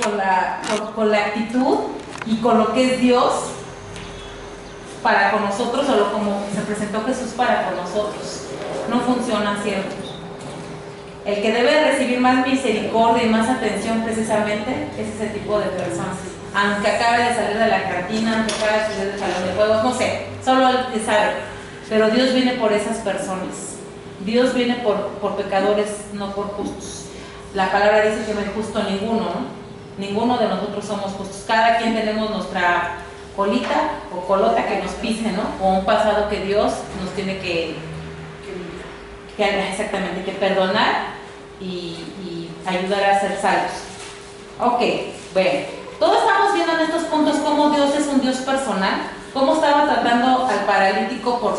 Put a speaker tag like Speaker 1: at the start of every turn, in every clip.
Speaker 1: con la actitud y con lo que es Dios para con nosotros, o como se presentó Jesús para con nosotros. No funciona siempre. El que debe recibir más misericordia y más atención precisamente es ese tipo de personas. Aunque acabe de salir de la cantina, aunque acabe de salir del salón de juegos, no sé, solo él sabe. Pero Dios viene por esas personas. Dios viene por pecadores, no por justos. La palabra dice que no hay justo ninguno, ¿no? Ninguno de nosotros somos justos. Cada quien tenemos nuestra colita o colota que nos pise, ¿no? O un pasado que Dios nos tiene que exactamente, que perdonar y ayudar a ser salvos. Ok, bueno, todos estamos viendo en estos puntos cómo Dios es un Dios personal, cómo estaba tratando al paralítico por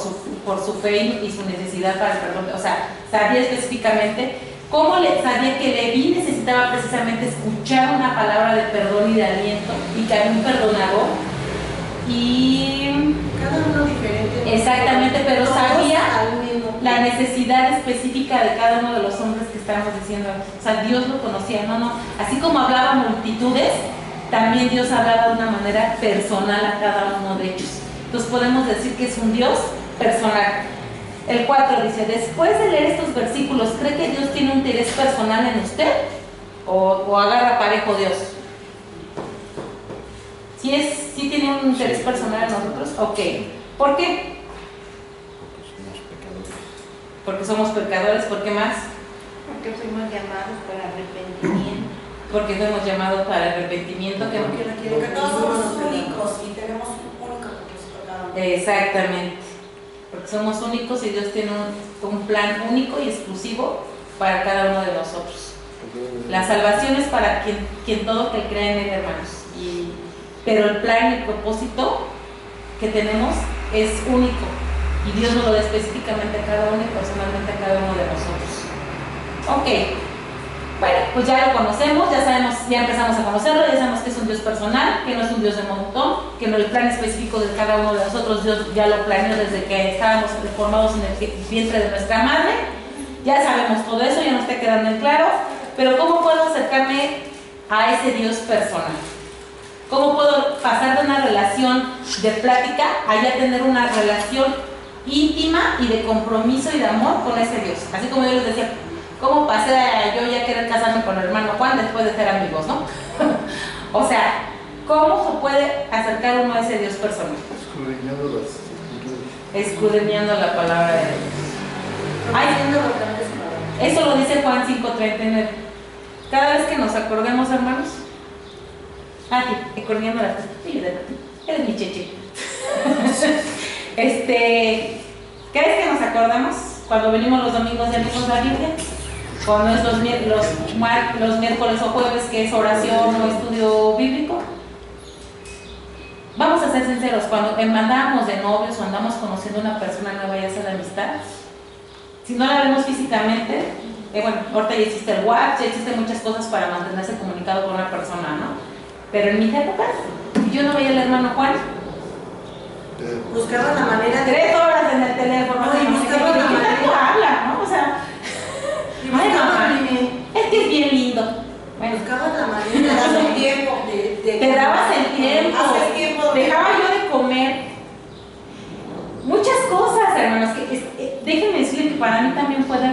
Speaker 1: su fe y su necesidad para el perdón. O sea, sabía específicamente cómo sabía que Leví necesitaba precisamente escuchar una palabra de perdón y de aliento, y que había un perdonador, y
Speaker 2: cada uno diferente.
Speaker 1: Exactamente, pero sabía la necesidad específica de cada uno de los hombres que estábamos diciendo. O sea, Dios lo conocía, no. Así como hablaba a multitudes, también Dios hablaba de una manera personal a cada uno de ellos. Entonces podemos decir que es un Dios personal. El 4 dice, después de leer estos versículos, ¿cree que Dios tiene un interés personal en usted? ¿O agarra parejo Dios? ¿Sí tiene un interés personal en nosotros? Ok. ¿Por qué? Porque somos pecadores. ¿Por qué más?
Speaker 3: Porque fuimos llamados para arrepentimiento.
Speaker 1: Porque fuimos llamados para arrepentimiento.
Speaker 2: Porque todos somos únicos y tenemos un único propósito.
Speaker 1: Exactamente. Porque somos únicos y Dios tiene un plan único y exclusivo para cada uno de nosotros. La salvación es para quien todo que cree en Él, hermanos. Pero el plan y el propósito que tenemos es único. Y Dios nos lo da específicamente a cada uno y personalmente a cada uno de nosotros. Ok. Bueno, pues ya lo conocemos, ya sabemos, ya empezamos a conocerlo, ya sabemos que es un Dios personal, que no es un Dios de montón, que no, el plan específico de cada uno de nosotros Dios ya lo planeó desde que estábamos formados en el vientre de nuestra madre. Ya sabemos todo eso, ya nos está quedando en claro. Pero ¿cómo puedo acercarme a ese Dios personal? ¿Cómo puedo pasar de una relación de plática a ya tener una relación íntima y de compromiso y de amor con ese Dios? Así como yo les decía, ¿cómo pasé a yo ya querer casarme con el hermano Juan después de ser amigos, no? O sea, ¿cómo se puede acercar uno a ese Dios personal?
Speaker 4: Escudriñando las escrituras.
Speaker 1: Escudriñando la palabra de Dios. Eso lo dice Juan 5:39. Cada vez que nos acordemos, hermanos, escudriñando las escrituras. Eres mi cheche. Cada vez que nos acordamos, cuando venimos los domingos y abrimos la Biblia, cuando es los miércoles o jueves, que es oración o estudio bíblico, vamos a ser sinceros, cuando andamos de novios o andamos conociendo a una persona nueva, ya sea de amistad, si no la vemos físicamente, bueno, ahorita ya existe el WhatsApp, ya existen muchas cosas para mantenerse comunicado con una persona, ¿no? Pero en mis épocas, yo no veía al hermano Juan,
Speaker 2: buscaba la manera de
Speaker 1: 3 horas en el teléfono,
Speaker 2: no, y buscaba la manera de
Speaker 1: habla, ¿no? O sea, ay, mamá, es que es bien lindo. Bueno,
Speaker 2: buscaba la manera de hacer tiempo.
Speaker 1: Te dabas el tiempo,
Speaker 2: hacer tiempo.
Speaker 1: Dejaba yo de comer. Muchas cosas, hermanos, que déjenme decirle que para mí también fue de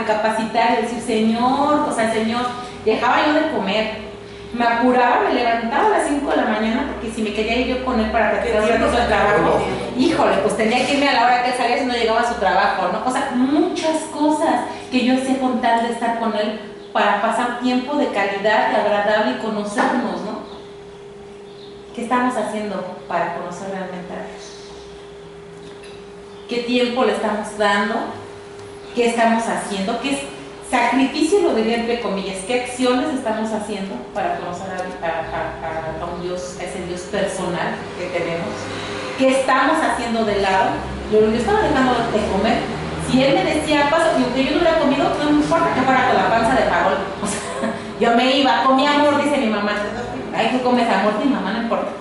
Speaker 1: capacitar, de decir, Señor, o sea, Señor, dejaba yo de comer. Me apuraba, me levantaba a las 5 de la mañana porque si me quería ir yo con él para platicar un ratito de trabajo, híjole, pues tenía que irme a la hora que él salía si no llegaba a su trabajo, ¿no? O sea, muchas cosas que yo hacía con tal de estar con él para pasar tiempo de calidad, de agradable y conocernos, ¿no? ¿Qué estamos haciendo para conocer realmente a Dios? ¿Qué tiempo le estamos dando? ¿Qué estamos haciendo? ¿Qué sacrificio, lo diría entre comillas? ¿Qué acciones estamos haciendo para conocer a un Dios, a ese Dios personal que tenemos? ¿Qué estamos haciendo de lado? Yo estaba dejando de comer. Si él me decía, pasa, y aunque yo no hubiera comido, no me importa que fuera con la panza de farol. O sea, yo me iba, comí amor, dice mi mamá. Ay, tú comes amor, mi mamá, no importa.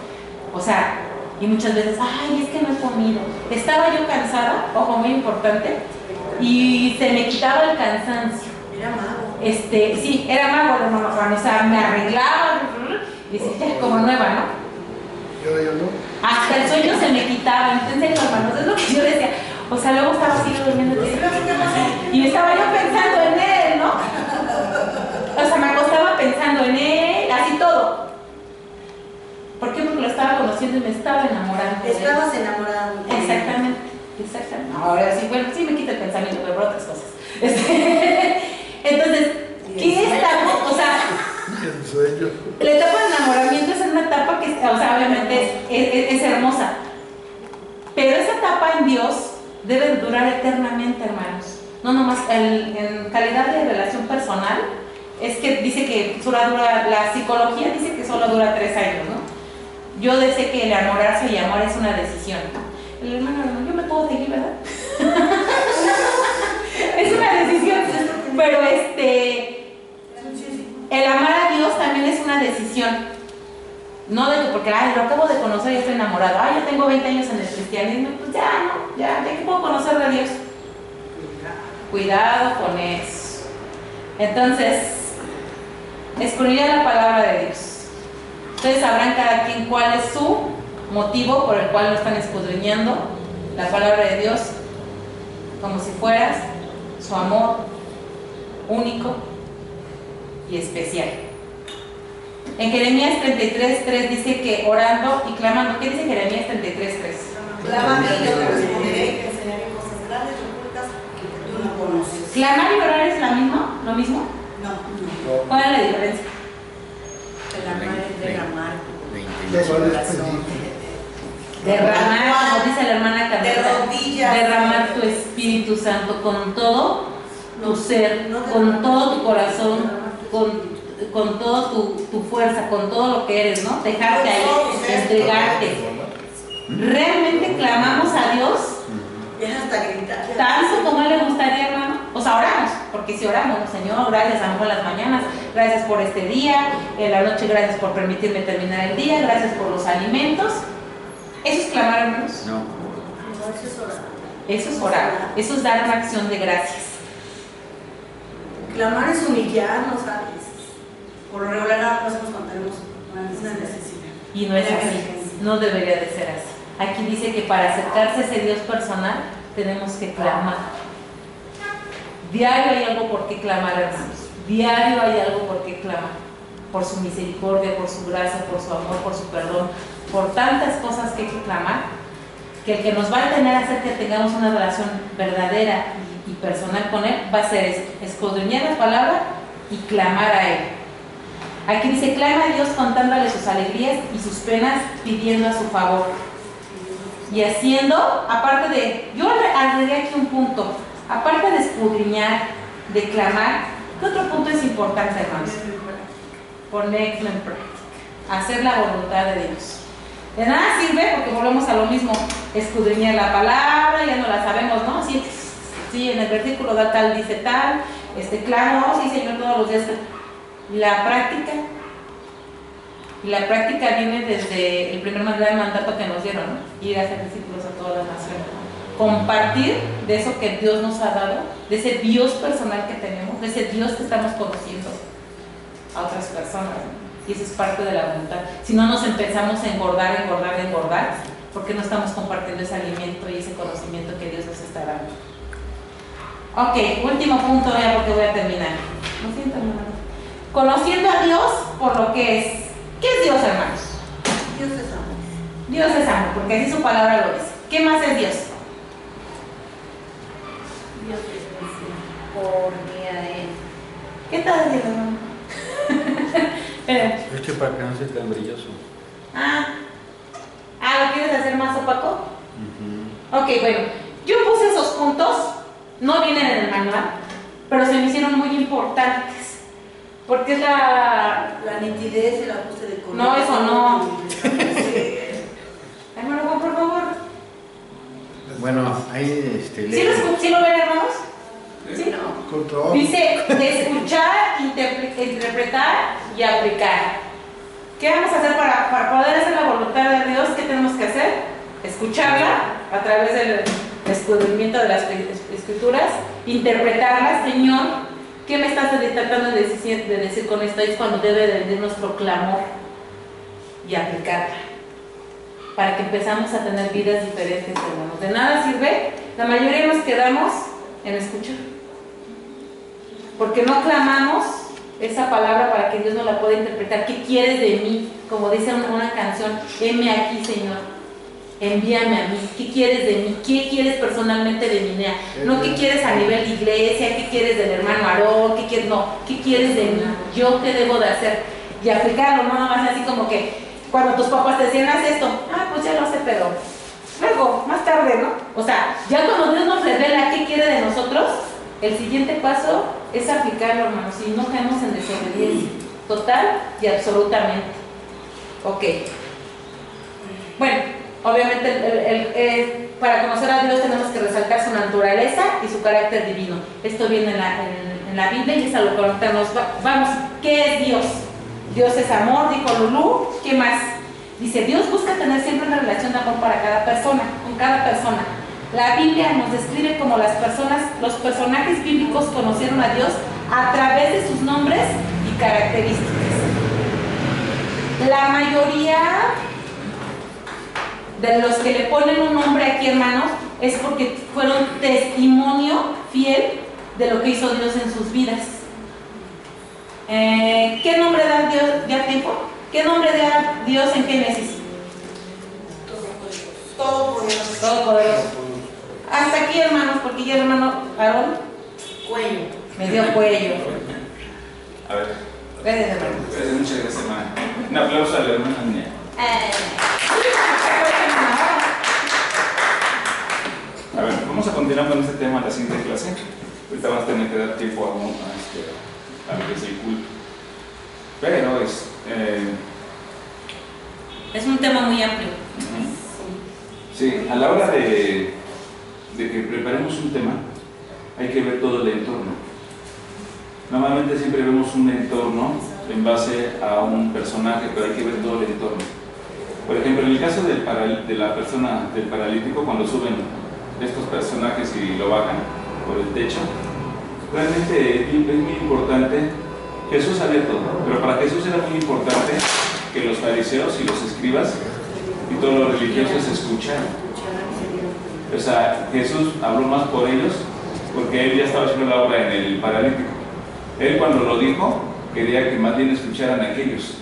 Speaker 1: O sea, y muchas veces, ay, es que no he comido. Estaba yo cansada, ojo, muy importante, y se me quitaba el cansancio.
Speaker 2: Era mago.
Speaker 1: Sí, era mago de mamá Juan, o sea, me arreglaba y decía, como nueva, ¿no?
Speaker 4: ¿Y ahora ya no?
Speaker 1: Hasta el sueño se me quitaba, entonces hermanos, es lo que yo decía. O sea, luego estaba así durmiendo y estaba yo pensando en él, ¿no? O sea, me acostaba pensando en él, así todo. ¿Por qué? Porque lo estaba conociendo y me estaba enamorando.
Speaker 2: Estabas enamorada.
Speaker 1: Exactamente, exactamente. Ahora sí, bueno, sí me quita el pensamiento, pero por otras cosas. Entonces, ¿qué estamos? O sea,
Speaker 4: El sueño.
Speaker 1: la etapa de enamoramiento es una etapa que, o sea, obviamente es hermosa. Pero esa etapa en Dios debe durar eternamente, hermanos. No nomás en calidad de relación personal. Es que dice que solo dura, la psicología dice que solo dura 3 años, ¿no? Yo sé que el enamorarse y amar es una decisión. El hermano, yo me puedo seguir, ¿verdad? Es una decisión, pero el amar a Dios también es una decisión. No de que porque lo acabo de conocer y estoy enamorado. Ya tengo 20 años en el cristianismo, pues ya no, ya que puedo conocer a Dios. Cuidado con eso. Entonces, escudriñad la palabra de Dios. Ustedes sabrán cada quien cuál es su motivo por el cual lo están escudriñando la palabra de Dios, como si fueras su amor único y especial. En Jeremías 33:3 dice que orando y clamando. ¿Qué dice Jeremías 33:3?
Speaker 2: Clámame y yo te responderé y te enseñaré cosas grandes y ocultas que tú no conoces.
Speaker 1: ¿Clamar y orar es lo mismo?
Speaker 2: No.
Speaker 1: ¿Cuál es la diferencia?
Speaker 2: Clamar es derramar.
Speaker 1: Derramar, como dice la hermana Carlota,
Speaker 2: de rodillas,
Speaker 1: derramar tu Espíritu Santo con todo tu ser, con todo tu corazón, con toda tu fuerza, con todo lo que eres, ¿no? Dejarte ahí, entregarte. ¿Realmente clamamos a Dios?
Speaker 2: Hasta gritar.
Speaker 1: Tanto como a Él le gustaría, hermano. O sea, oramos, porque si oramos, Señor, gracias a lo mejor en las mañanas, gracias por este día, en la noche, gracias por permitirme terminar el día, gracias por los alimentos. ¿Eso es clamar, hermanos?
Speaker 4: No.
Speaker 2: Eso es orar.
Speaker 1: Eso es orar, eso es dar una acción de gracias.
Speaker 2: Clamar es humillarnos a veces. Por lo regular, nosotros cuando tenemos una necesidad.
Speaker 1: Y no es así, no debería de ser así. Aquí dice que para acercarse a ese Dios personal tenemos que clamar. Diario hay algo por qué clamar, hermanos. Diario hay algo por qué clamar. Por su misericordia, por su gracia, por su amor, por su perdón, por tantas cosas que hay que clamar, que el que nos va a tener a hacer que tengamos una relación verdadera y personal con Él va a ser escudriñar la palabra y clamar a Él. Aquí dice, clama a Dios contándole sus alegrías y sus penas, pidiendo a su favor. Y haciendo, aparte de, yo agregué aquí un punto, aparte de escudriñar, de clamar, ¿qué otro punto es importante, hermanos? Ponerlo en práctica, hacer la voluntad de Dios. De nada sirve, porque volvemos a lo mismo, escudriñar la palabra, ya no la sabemos, ¿no? Sí, en el versículo da tal, dice tal, claro, sí, Señor, todos los días. La práctica viene desde el primer mandato que nos dieron, ¿no? Ir a hacer discípulos a todas las naciones, ¿no? Compartir de eso que Dios nos ha dado, de ese Dios personal que tenemos, de ese Dios que estamos conociendo a otras personas, ¿no? Y eso es parte de la voluntad. Si no nos empezamos a engordar, porque no estamos compartiendo ese alimento y ese conocimiento que Dios nos está dando. Ok, último punto ya, porque voy a terminar. Lo siento, hermano. Conociendo a Dios por lo que es. ¿Qué es Dios, hermanos?
Speaker 2: Dios es amor.
Speaker 1: Dios es amor, porque así su palabra lo dice. ¿Qué más es Dios?
Speaker 3: Dios es misericordia,
Speaker 1: ¿Qué estás diciendo, hermano?
Speaker 5: Es que para que no sea tan brilloso.
Speaker 1: ¿Lo quieres hacer más opaco? Ok, bueno. Yo puse esos puntos, no vienen en el manual, pero se me hicieron muy importantes. Porque es la
Speaker 2: nitidez y el ajuste de color.
Speaker 1: No, eso no. Hermano Juan, por favor.
Speaker 5: Bueno, ahí
Speaker 1: ¿Sí lo ven, hermanos? ¿Sí?
Speaker 4: Con trabajo.
Speaker 1: Dice escuchar, interpretar y aplicar. ¿Qué vamos a hacer para poder hacer la voluntad de Dios? ¿Qué tenemos que hacer? Escucharla a través del descubrimiento de las escrituras, interpretarla, Señor. ¿Qué me estás tratando de decir con esto? Es cuando debe de venir nuestro clamor y aplicarla, para que empezamos a tener vidas diferentes, hermanos. De nada sirve, la mayoría nos quedamos en escuchar, porque no clamamos esa palabra para que Dios nos la pueda interpretar. ¿Qué quieres de mí? Como dice una canción, heme aquí, Señor, envíame a mí. ¿Qué quieres de mí? ¿Qué quieres personalmente de mi Nea? No qué quieres a nivel de iglesia, qué quieres del hermano Aarón, qué quieres, no, qué quieres de mí, yo qué debo de hacer, y aplicarlo, no nada más así como que cuando tus papás te decían, haz esto, pues ya lo sé, pero luego, más tarde, ¿no? O sea, ya cuando Dios nos revela qué quiere de nosotros, el siguiente paso es aplicarlo, hermanos, y no caemos en desobediencia total y absolutamente. Ok. Bueno, obviamente para conocer a Dios tenemos que resaltar su naturaleza y su carácter divino. Esto viene en la Biblia y es a lo que ahorita nos vamos. ¿Qué es Dios? Dios es amor, dijo Lulú. ¿Qué más? Dice, Dios busca tener siempre una relación de amor para cada persona, con cada persona. La Biblia nos describe como los personajes bíblicos conocieron a Dios a través de sus nombres y características. La mayoría de los que le ponen un nombre aquí, hermanos, es porque fueron testimonio fiel de lo que hizo Dios en sus vidas. ¿Qué nombre da Dios? ¿Ya tiempo? ¿Qué nombre da Dios en Génesis?
Speaker 2: Todopoderoso.
Speaker 1: Todopoderoso. Hasta aquí, hermanos, porque ya el hermano Aarón
Speaker 2: Cuello.
Speaker 1: me dio cuello.
Speaker 6: A ver.
Speaker 1: Gracias, hermano.
Speaker 6: Muchas gracias, hermana. Un aplauso a la hermana Nea. A ver, vamos a continuar con este tema en la siguiente clase. Ahorita vamos a tener que dar tiempo a lo que es el culto. Pero
Speaker 1: Es un tema muy amplio.
Speaker 6: sí, a la hora de que preparemos un tema, hay que ver todo el entorno. Normalmente siempre vemos un entorno en base a un personaje, pero hay que ver todo el entorno. Por ejemplo, en el caso del paralítico, cuando suben estos personajes y lo bajan por el techo, realmente es muy importante. Jesús sabía todo, pero para Jesús era muy importante que los fariseos y los escribas y todos los religiosos escucharan. O sea, Jesús habló más por ellos porque él ya estaba haciendo la obra en el paralítico. Él, cuando lo dijo, quería que más bien escucharan a aquellos.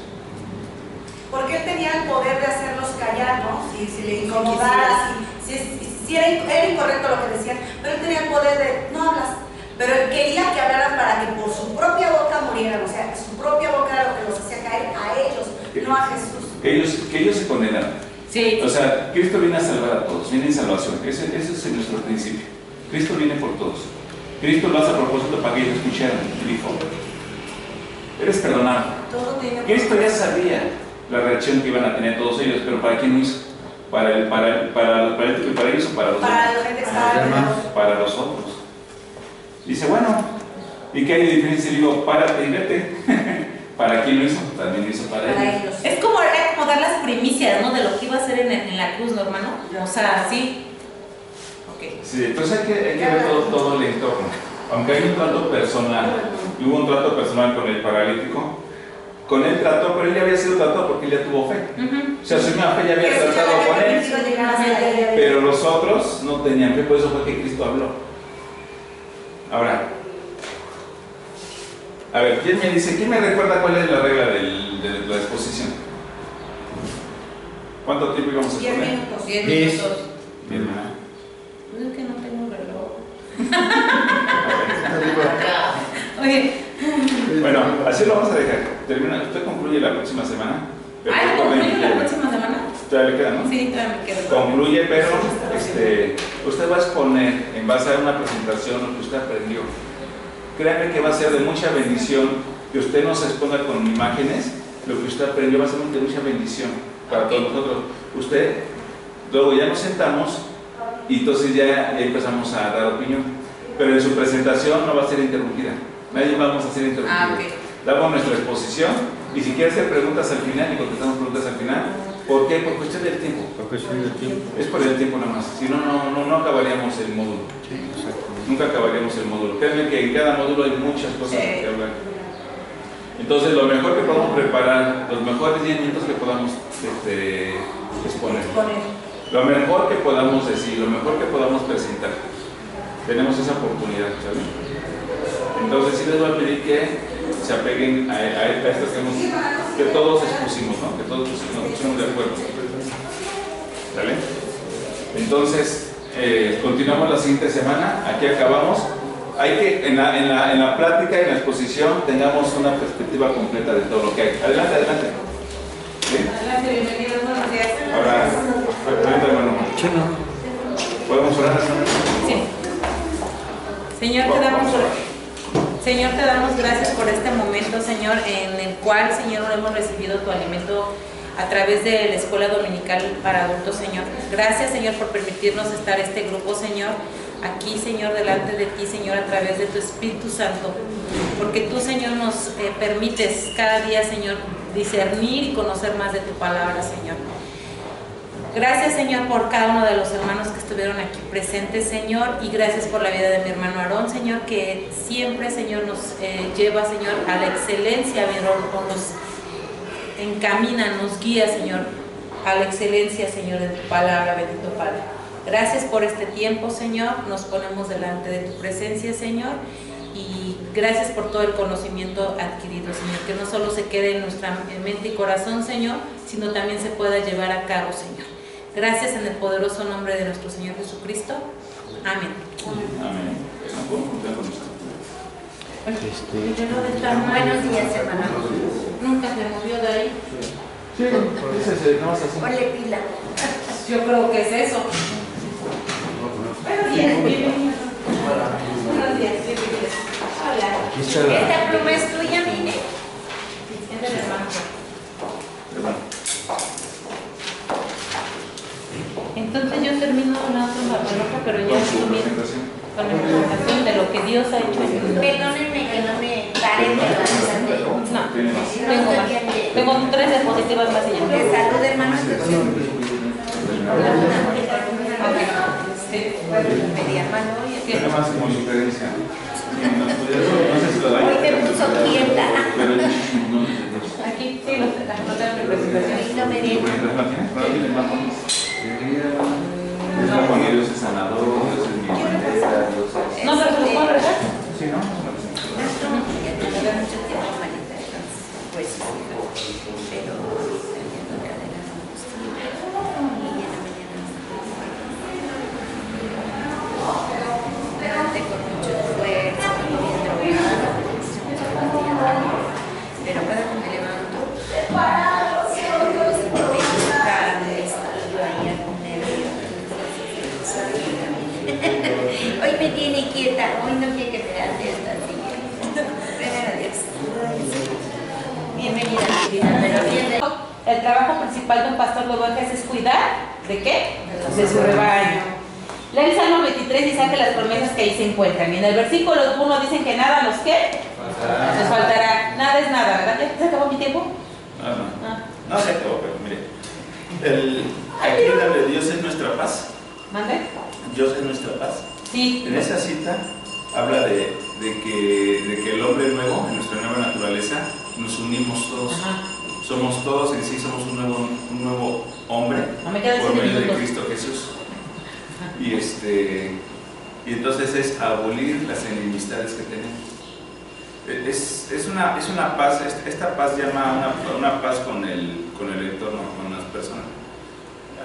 Speaker 2: Porque él tenía el poder de hacerlos callar, ¿no? Si le incomodara, si era incorrecto lo que decían, pero él tenía el poder de, no hablas. Pero él quería que hablaran para que por su propia boca murieran, o sea, su propia boca era lo que los hacía caer a ellos, no a Jesús.
Speaker 6: Que ellos se condenaran.
Speaker 1: Sí.
Speaker 6: O sea, Cristo viene a salvar a todos, viene en salvación. Ese es nuestro principio. Cristo viene por todos. Cristo lo hace a propósito para que ellos escucharan. Dijo, eres perdonado. Cristo ya sabía la reacción que iban a tener todos ellos, pero ¿para quién lo hizo? ¿Para el paralítico y para ellos o para los otros? Para los otros. Dice, bueno, ¿y qué hay de diferencia? Le digo, párate y vete. ¿Para quién lo hizo? También lo hizo para ellos.
Speaker 1: Es como dar las primicias, ¿no? De lo que iba a hacer en la cruz, ¿no, hermano? O sea, sí. Okay.
Speaker 6: Sí, entonces hay que ver todo el entorno. Aunque hay un trato personal, hubo un trato personal con el paralítico, con él trató, pero él ya había sido tratado porque él ya tuvo fe. O sea, su misma fe ya había tratado con él. Pero los otros no tenían fe, por eso fue que Cristo habló. Ahora, a ver, ¿quién me recuerda cuál es la regla de la exposición? ¿Cuánto tiempo íbamos a exponer?
Speaker 2: 10 minutos.
Speaker 1: 10 minutos.
Speaker 6: Bien, ¿verdad?
Speaker 1: Pues es que no tengo reloj.
Speaker 4: Oye.
Speaker 6: Bueno, así lo vamos a dejar. Termina, usted concluye la próxima semana.
Speaker 1: Ah, ¿concluye la próxima semana?
Speaker 6: Todavía le queda, ¿no?
Speaker 1: Sí, todavía me queda.
Speaker 6: Concluye, pero usted va a exponer en base a una presentación lo que usted aprendió. Créanme que va a ser de mucha bendición que usted nos exponga con imágenes. Lo que usted aprendió va a ser de mucha bendición para todos nosotros. Usted, luego ya nos sentamos y entonces ya empezamos a dar opinión. Pero en su presentación no va a ser interrumpida. Nadie vamos a ser interrumpidos.
Speaker 1: Okay.
Speaker 6: Damos nuestra exposición y si quiere hacer preguntas al final y contestamos preguntas al final, ¿Por qué? Por cuestión del tiempo.
Speaker 5: Por cuestión del tiempo.
Speaker 6: Es por el tiempo nada más. Si no, no acabaríamos el módulo.
Speaker 5: Sí, exactamente.
Speaker 6: Nunca acabaríamos el módulo. Créanme que en cada módulo hay muchas cosas que hablar. Entonces, lo mejor que podamos preparar, los mejores lineamientos que podamos exponer, lo mejor que podamos decir, lo mejor que podamos presentar. Tenemos esa oportunidad, ¿saben? Entonces, sí les voy a pedir que se apeguen a esto que todos expusimos, ¿no? Que todos nos pusimos de acuerdo. ¿Vale? Entonces, continuamos la siguiente semana. Aquí acabamos. Hay que, en la plática, en la exposición, tengamos una perspectiva completa de todo lo que hay. Adelante, adelante. ¿Sí?
Speaker 1: Adelante, bienvenidos, buenos días.
Speaker 6: Ahora, hermano. ¿Podemos orar?
Speaker 1: Sí. Señor, te damos gracias por este momento, Señor, en el cual, Señor, hemos recibido tu alimento a través de la Escuela Dominical para Adultos, Señor. Gracias, Señor, por permitirnos estar este grupo, Señor, aquí, Señor, delante de ti, Señor, a través de tu Espíritu Santo, porque tú, Señor, nos permites cada día, Señor, discernir y conocer más de tu palabra, Señor. Gracias, Señor, por cada uno de los hermanos que estuvieron aquí presentes, Señor, y gracias por la vida de mi hermano Aarón, Señor, que siempre, Señor, nos lleva, Señor, a la excelencia, o nos encamina, nos guía, Señor, a la excelencia, Señor, de tu palabra, bendito Padre. Gracias por este tiempo, Señor, nos ponemos delante de tu presencia, Señor, y gracias por todo el conocimiento adquirido, Señor, que no solo se quede en nuestra mente y corazón, Señor, sino también se pueda llevar a cabo, Señor. Gracias en el poderoso nombre de nuestro Señor Jesucristo. Amén.
Speaker 6: Amén.
Speaker 3: Buenos días, hermano.
Speaker 1: Nunca se movió de ahí.
Speaker 6: Sí, no vas a hacer.
Speaker 3: Ponle pila.
Speaker 1: Yo creo que es eso. Buenos días, bienvenidos. Buenos días, bienvenidos. Hola.
Speaker 5: Aquí está la...
Speaker 3: Esta pluma es tuya, mire.
Speaker 1: Es del hermano. Entonces yo termino la otra, pero ya estoy bien con la presentación de lo que Dios ha hecho en mi vida.
Speaker 3: Perdónenme que no me pare de
Speaker 1: No, tengo 3 diapositivas más y ya.
Speaker 3: De salud, hermano. Media mano.
Speaker 6: Nada más como sugerencia. No sé si lo da.
Speaker 3: Hoy te puso quieta.
Speaker 6: Pero hay muchísimos nombres de Dios.
Speaker 1: Aquí, sí, los tengo mi presentación.
Speaker 3: Hoy no me digas.
Speaker 6: Es la familia, Dios es sanador, Dios es mi manera, Dios es...
Speaker 1: ¿No se lo puedo agregar?
Speaker 6: Sí, ¿no?
Speaker 3: Pues, pero con mucho esfuerzo, bien drogada, pero cada que me levanto, hoy me tiene quieta, hoy no quiere que me ande esta siguiente. Primero Dios. Bienvenida, querida.
Speaker 1: El trabajo principal de un pastor de ovejas es cuidar ¿de qué? De su rebaño. Lee el Salmo 23 y saque las promesas que ahí se encuentran. Y en el versículo 1 dicen que nada nos ¿qué? Nos faltará. Nada es nada, ¿verdad? ¿Ya se acabó mi tiempo?
Speaker 7: No se acabó, pero mire. Aquí donde Dios es nuestra paz.
Speaker 1: ¿Mande?
Speaker 7: Dios es nuestra paz.
Speaker 1: Sí.
Speaker 7: En esa cita habla de que el hombre nuevo, en nuestra nueva naturaleza, nos unimos todos.
Speaker 1: Ajá.
Speaker 7: Somos todos en sí, somos un nuevo hombre
Speaker 1: No me quedan
Speaker 7: por
Speaker 1: 7
Speaker 7: medio de
Speaker 1: minutos.
Speaker 7: Cristo Jesús. Y entonces es abolir las enemistades que tenemos. Es una paz, esta paz llama una paz con el entorno, con las personas.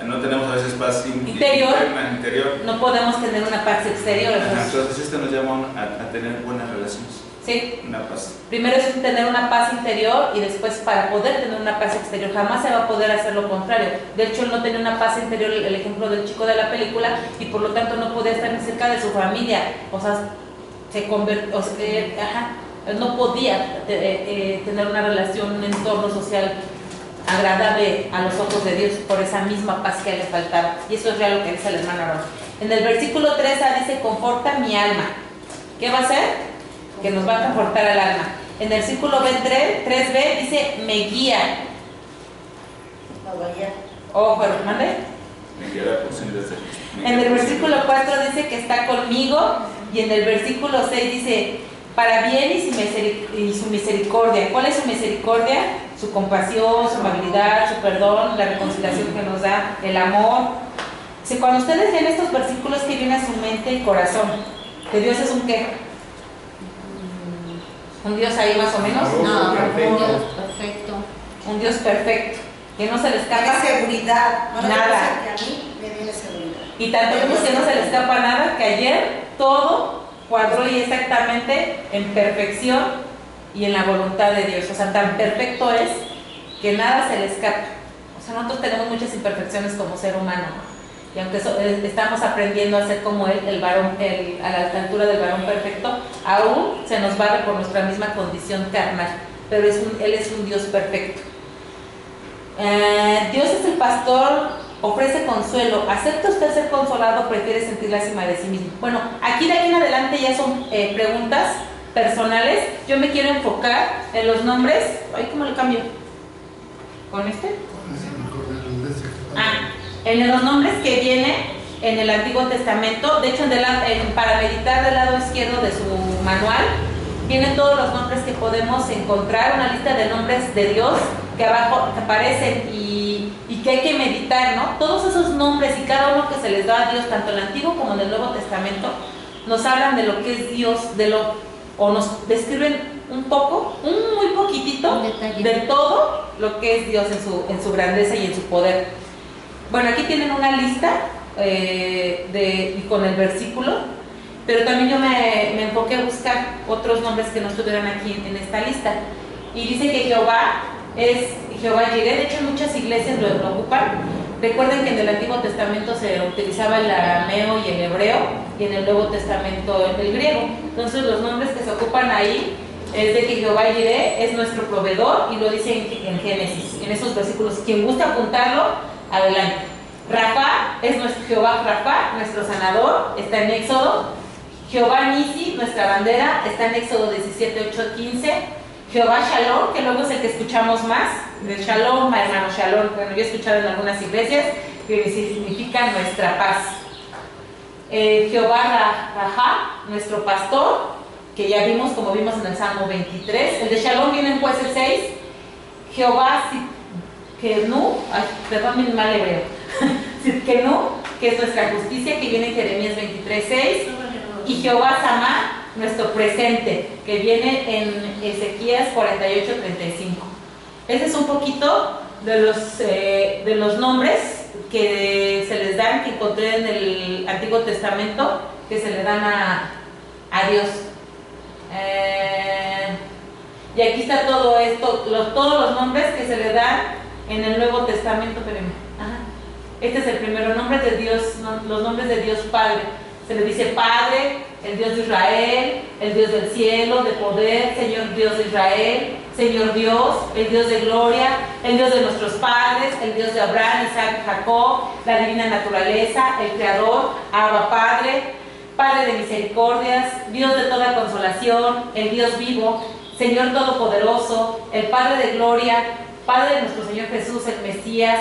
Speaker 7: No tenemos a veces paz
Speaker 1: interior.
Speaker 7: Interior.
Speaker 1: No podemos tener una paz exterior.
Speaker 7: Entonces esto nos llama a tener buenas relaciones.
Speaker 1: Sí.
Speaker 7: Una paz.
Speaker 1: Primero es tener una paz interior y después para poder tener una paz exterior. Jamás se va a poder hacer lo contrario. De hecho, él no tenía una paz interior, el ejemplo del chico de la película, y por lo tanto no podía estar ni cerca de su familia. O sea, él no podía tener una relación, un entorno social agradable a los ojos de Dios por esa misma paz que le faltaba. Y eso es real lo que dice el hermano Aarón. En el versículo 3a dice, conforta mi alma. ¿Qué va a hacer? Que nos va a confortar al alma. En el versículo 3b dice, me guía. Oh, bueno, ¿mande?
Speaker 7: Me queda por siempre desde
Speaker 1: En el versículo 4 dice que está conmigo, y en el versículo 6 dice, para bien y su misericordia. ¿Cuál es su misericordia? Su compasión, su amabilidad, su perdón, la reconciliación que nos da, el amor. Si cuando ustedes leen estos versículos, ¿qué viene a su mente y corazón? ¿Que Dios es un qué? ¿Un Dios ahí más o menos?
Speaker 3: No, un Dios perfecto.
Speaker 1: Un Dios perfecto, que no se le escapa
Speaker 2: Tiene seguridad. No
Speaker 1: nada.
Speaker 2: que a mí me viene seguridad.
Speaker 1: Y tanto como que no se le escapa nada, que ayer todo cuadró y exactamente en perfección y en la voluntad de Dios. O sea, tan perfecto es que nada se le escapa. O sea, nosotros tenemos muchas imperfecciones como ser humano, ¿no? Y aunque estamos aprendiendo a ser como Él, el varón, a la altura del varón perfecto, aún se nos barre por nuestra misma condición carnal. Pero Él es un Dios perfecto. Dios es el pastor, ofrece consuelo. ¿Acepta usted ser consolado o prefiere sentir lástima de sí mismo? Bueno, de aquí en adelante ya son preguntas personales. Yo me quiero enfocar en los nombres. Ay, ¿cómo le cambio? ¿Con este? En los nombres que vienen en el Antiguo Testamento. De hecho, para meditar del lado izquierdo de su manual vienen todos los nombres que podemos encontrar, una lista de nombres de Dios que abajo aparecen y que hay que meditar, ¿no? Todos esos nombres y cada uno que se les da a Dios, tanto en el Antiguo como en el Nuevo Testamento, nos hablan de lo que es Dios, o nos describen un poco, muy poquitito, de todo lo que es Dios en su grandeza y en su poder. Bueno, aquí tienen una lista con el versículo, pero también yo me enfoqué a buscar otros nombres que no estuvieran aquí en esta lista. Y dice que Jehová es Jehová Jireh. De hecho, en muchas iglesias lo ocupan. Recuerden que en el Antiguo Testamento se utilizaba el arameo y el hebreo, y en el Nuevo Testamento el griego. Entonces, los nombres que se ocupan ahí es de que Jehová Jireh es nuestro proveedor, y lo dice en Génesis, en esos versículos. Quien gusta apuntarlo, adelante. Rafa es Jehová Rafa, nuestro sanador, está en Éxodo. Jehová Nisi, nuestra bandera, está en Éxodo 17, 8, 15. Jehová Shalom, que luego es el que escuchamos más, de Shalom, hermano Shalom. Bueno, yo he escuchado en algunas iglesias que significa nuestra paz. Jehová Raja, nuestro pastor, que ya vimos, como vimos en el Salmo 23. El de Shalom viene en Jueces 6. Jehová Sidkenu, perdón mi mal hebreo, Sidkenu, que es nuestra justicia, que viene en Jeremías 23, 6. Y Jehová Samá, nuestro presente, que viene en Ezequías 48, 35. Ese es un poquito de los nombres que se les dan, que encontré en el Antiguo Testamento, que se le dan a Dios. Y aquí está todo esto, todos los nombres que se le dan en el Nuevo Testamento. Este es el primero, nombre de Dios, los nombres de Dios Padre. Se le dice Padre, el Dios de Israel, el Dios del cielo, de poder, Señor Dios de Israel, Señor Dios, el Dios de gloria, el Dios de nuestros padres, el Dios de Abraham, Isaac, Jacob, la divina naturaleza, el Creador, Abba Padre, Padre de misericordias, Dios de toda consolación, el Dios vivo, Señor todopoderoso, el Padre de gloria, Padre de nuestro Señor Jesús, el Mesías,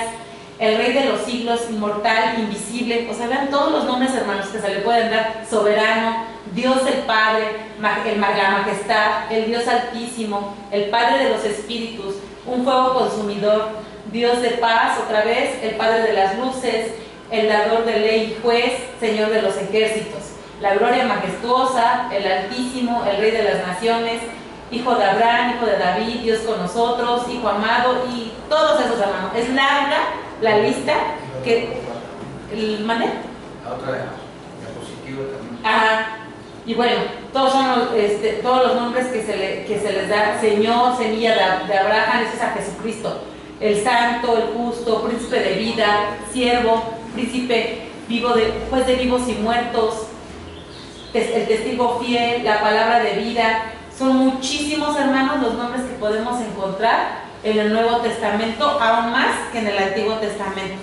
Speaker 1: el Rey de los siglos, inmortal, invisible. O sea, vean todos los nombres, hermanos, que se le pueden dar. Soberano, Dios el Padre, la majestad, el Dios altísimo, el Padre de los espíritus, un fuego consumidor, Dios de paz, otra vez, el Padre de las luces, el dador de ley y juez, Señor de los ejércitos, la gloria majestuosa, el altísimo, el Rey de las naciones, Hijo de Abraham, Hijo de David, Dios con nosotros, Hijo amado, y todos esos, hermanos. Es larga la lista que ¿mande?
Speaker 5: La otra diapositiva también.
Speaker 1: Y bueno, todos son todos los nombres que se les da. Señor, semilla de Abraham, ese es a Jesucristo. El santo, el justo, príncipe de vida, siervo, príncipe vivo, juez de vivos y muertos, el testigo fiel, la palabra de vida. Son muchísimos, hermanos, los nombres que podemos encontrar en el Nuevo Testamento, aún más que en el Antiguo Testamento.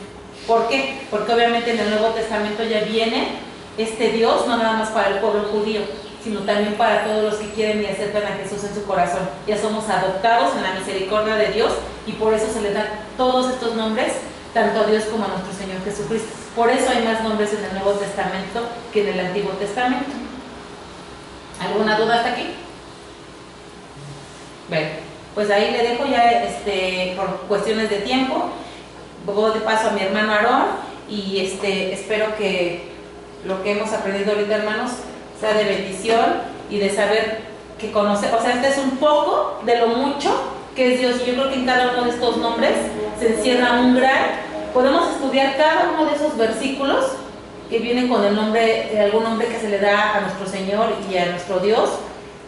Speaker 1: ¿Por qué? Porque obviamente en el Nuevo Testamento ya viene este Dios, no nada más para el pueblo judío, sino también para todos los que quieren y aceptan a Jesús en su corazón. Ya somos adoptados en la misericordia de Dios, y por eso se les dan todos estos nombres tanto a Dios como a nuestro Señor Jesucristo. Por eso hay más nombres en el Nuevo Testamento que en el Antiguo Testamento. ¿Alguna duda hasta aquí? Bueno, pues ahí le dejo ya por cuestiones de tiempo. Voy de paso a mi hermano Aarón y espero que lo que hemos aprendido ahorita, hermanos, sea de bendición y de saber que conocer, o sea, este es un poco de lo mucho que es Dios. Y yo creo que en cada uno de estos nombres se encierra un gran... Podemos estudiar cada uno de esos versículos que vienen con el nombre, algún nombre que se le da a nuestro Señor y a nuestro Dios,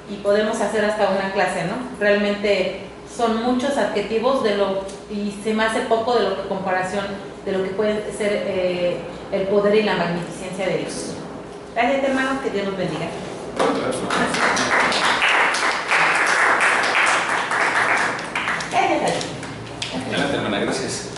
Speaker 1: y podemos hacer hasta una clase, ¿no? Realmente son muchos adjetivos y se me hace poco de lo que comparación de lo que puede ser el poder y la magnificencia de Dios. Gracias, hermanos, que Dios los bendiga. Gracias.
Speaker 6: Adelante, hermana, gracias.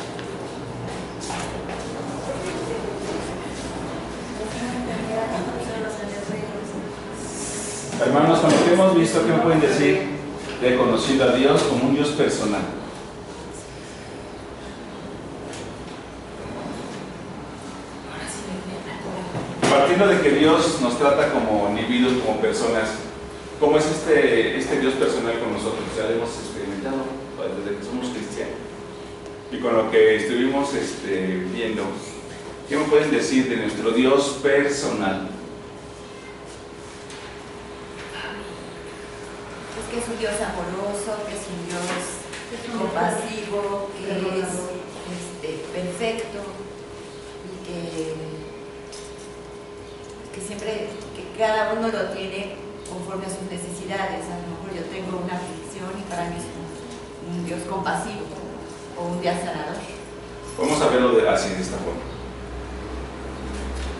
Speaker 6: Hermanos, con lo que hemos visto, ¿qué me pueden decir de conocido a Dios como un Dios personal? Partiendo de que Dios nos trata como individuos, como personas, ¿cómo es este Dios personal con nosotros? Ya lo hemos experimentado desde que somos cristianos. Y con lo que estuvimos viendo, ¿qué me pueden decir de nuestro Dios personal?
Speaker 3: Pues que es un Dios amoroso, que es un Dios compasivo, que es perfecto y que siempre, que cada uno lo tiene conforme a sus necesidades. A lo mejor yo tengo una aflicción y para mí es un Dios compasivo o un Dios sanador.
Speaker 6: Vamos a verlo así, de esta forma.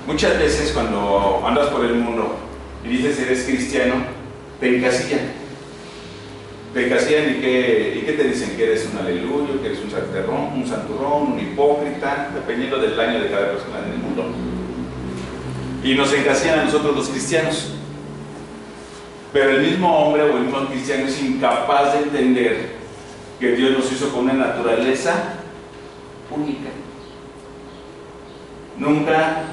Speaker 6: Muchas veces cuando andas por el mundo y dices eres cristiano, te encasillan. Te encasillan y ¿qué te dicen? Que eres un aleluyo, que eres un santurrón, un hipócrita, dependiendo del año de cada persona en el mundo. Y nos encasillan a nosotros los cristianos. Pero el mismo hombre o el mismo cristiano es incapaz de entender que Dios nos hizo con una naturaleza única. Nunca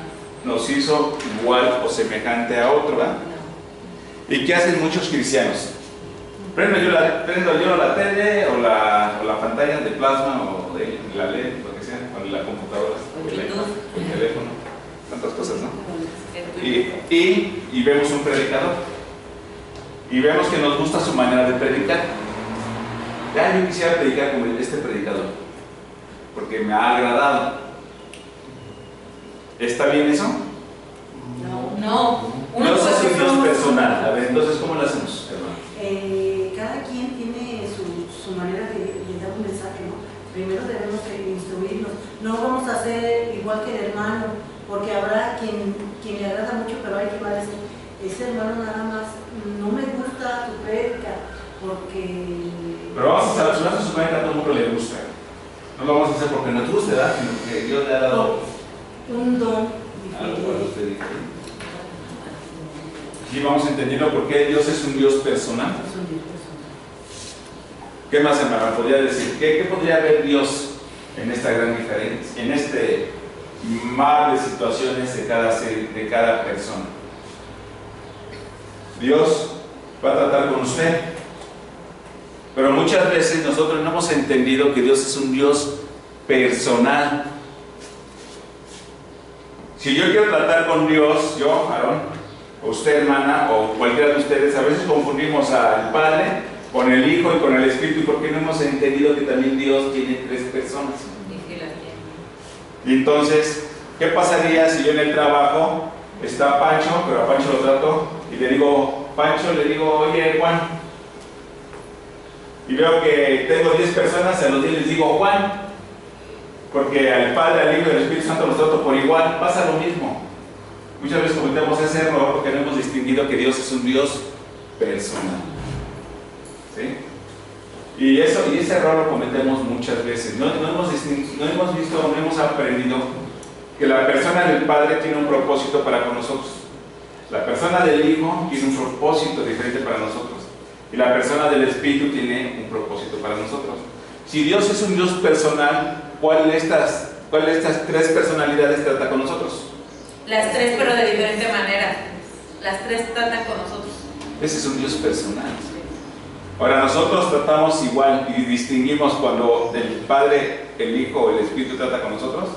Speaker 6: nos hizo igual o semejante a otro, ¿verdad? ¿Y qué hacen muchos cristianos? Prendo yo la tele o la pantalla de plasma o de la LED, lo que sea, o la computadora, o el teléfono, tantas cosas, ¿no? Y vemos un predicador y vemos que nos gusta su manera de predicar. Ya yo quisiera predicar como este predicador porque me ha agradado. ¿Está bien eso?
Speaker 1: No.
Speaker 6: Dios es un Dios personal. A ver, entonces, ¿cómo lo hacemos, hermano?
Speaker 2: Cada quien tiene su manera de dar un mensaje, ¿no? Primero debemos instruirnos. No vamos a ser igual que el hermano, porque habrá quien le agrada mucho, pero hay quien va a decir, ese hermano nada más, no me gusta tu prédica, porque...
Speaker 6: Pero vamos a suponer que a todo el mundo le gusta. No lo vamos a hacer porque nos guste, ¿verdad? Sino que Dios le ha dado
Speaker 2: un don.
Speaker 6: Algo para usted. Y vamos entendiendo por qué Dios es un Dios personal. ¿Qué más, hermano? ¿Podría decir? ¿Qué podría ver Dios en esta gran diferencia? En este mar de situaciones de cada persona. Dios va a tratar con usted. Pero muchas veces nosotros no hemos entendido que Dios es un Dios personal. Si yo quiero tratar con Dios, yo, Aarón, o usted, hermana, o cualquiera de ustedes, a veces confundimos al Padre con el Hijo y con el Espíritu, porque no hemos entendido que también Dios tiene tres personas. Y entonces, ¿qué pasaría si yo en el trabajo está Pancho, pero a Pancho lo trato y le digo, Pancho, le digo, oye, Juan, y veo que tengo 10 personas, a los 10 les digo Juan, porque al Padre, al Hijo y al Espíritu Santo los trato por igual. Pasa lo mismo. Muchas veces cometemos ese error porque no hemos distinguido que Dios es un Dios personal. ¿Sí? Y ese error lo cometemos muchas veces. No hemos visto, no hemos aprendido que la persona del Padre tiene un propósito para con nosotros. La persona del Hijo tiene un propósito diferente para nosotros. Y la persona del Espíritu tiene un propósito para nosotros. Si Dios es un Dios personal, ¿cuál de estas
Speaker 7: ¿Cuál de estas tres personalidades trata con nosotros?
Speaker 1: Las tres, pero de diferente manera. Las tres tratan con nosotros.
Speaker 6: Ese es un Dios personal. Ahora nosotros tratamos igual y distinguimos cuando el Padre, el Hijo o el Espíritu trata con nosotros.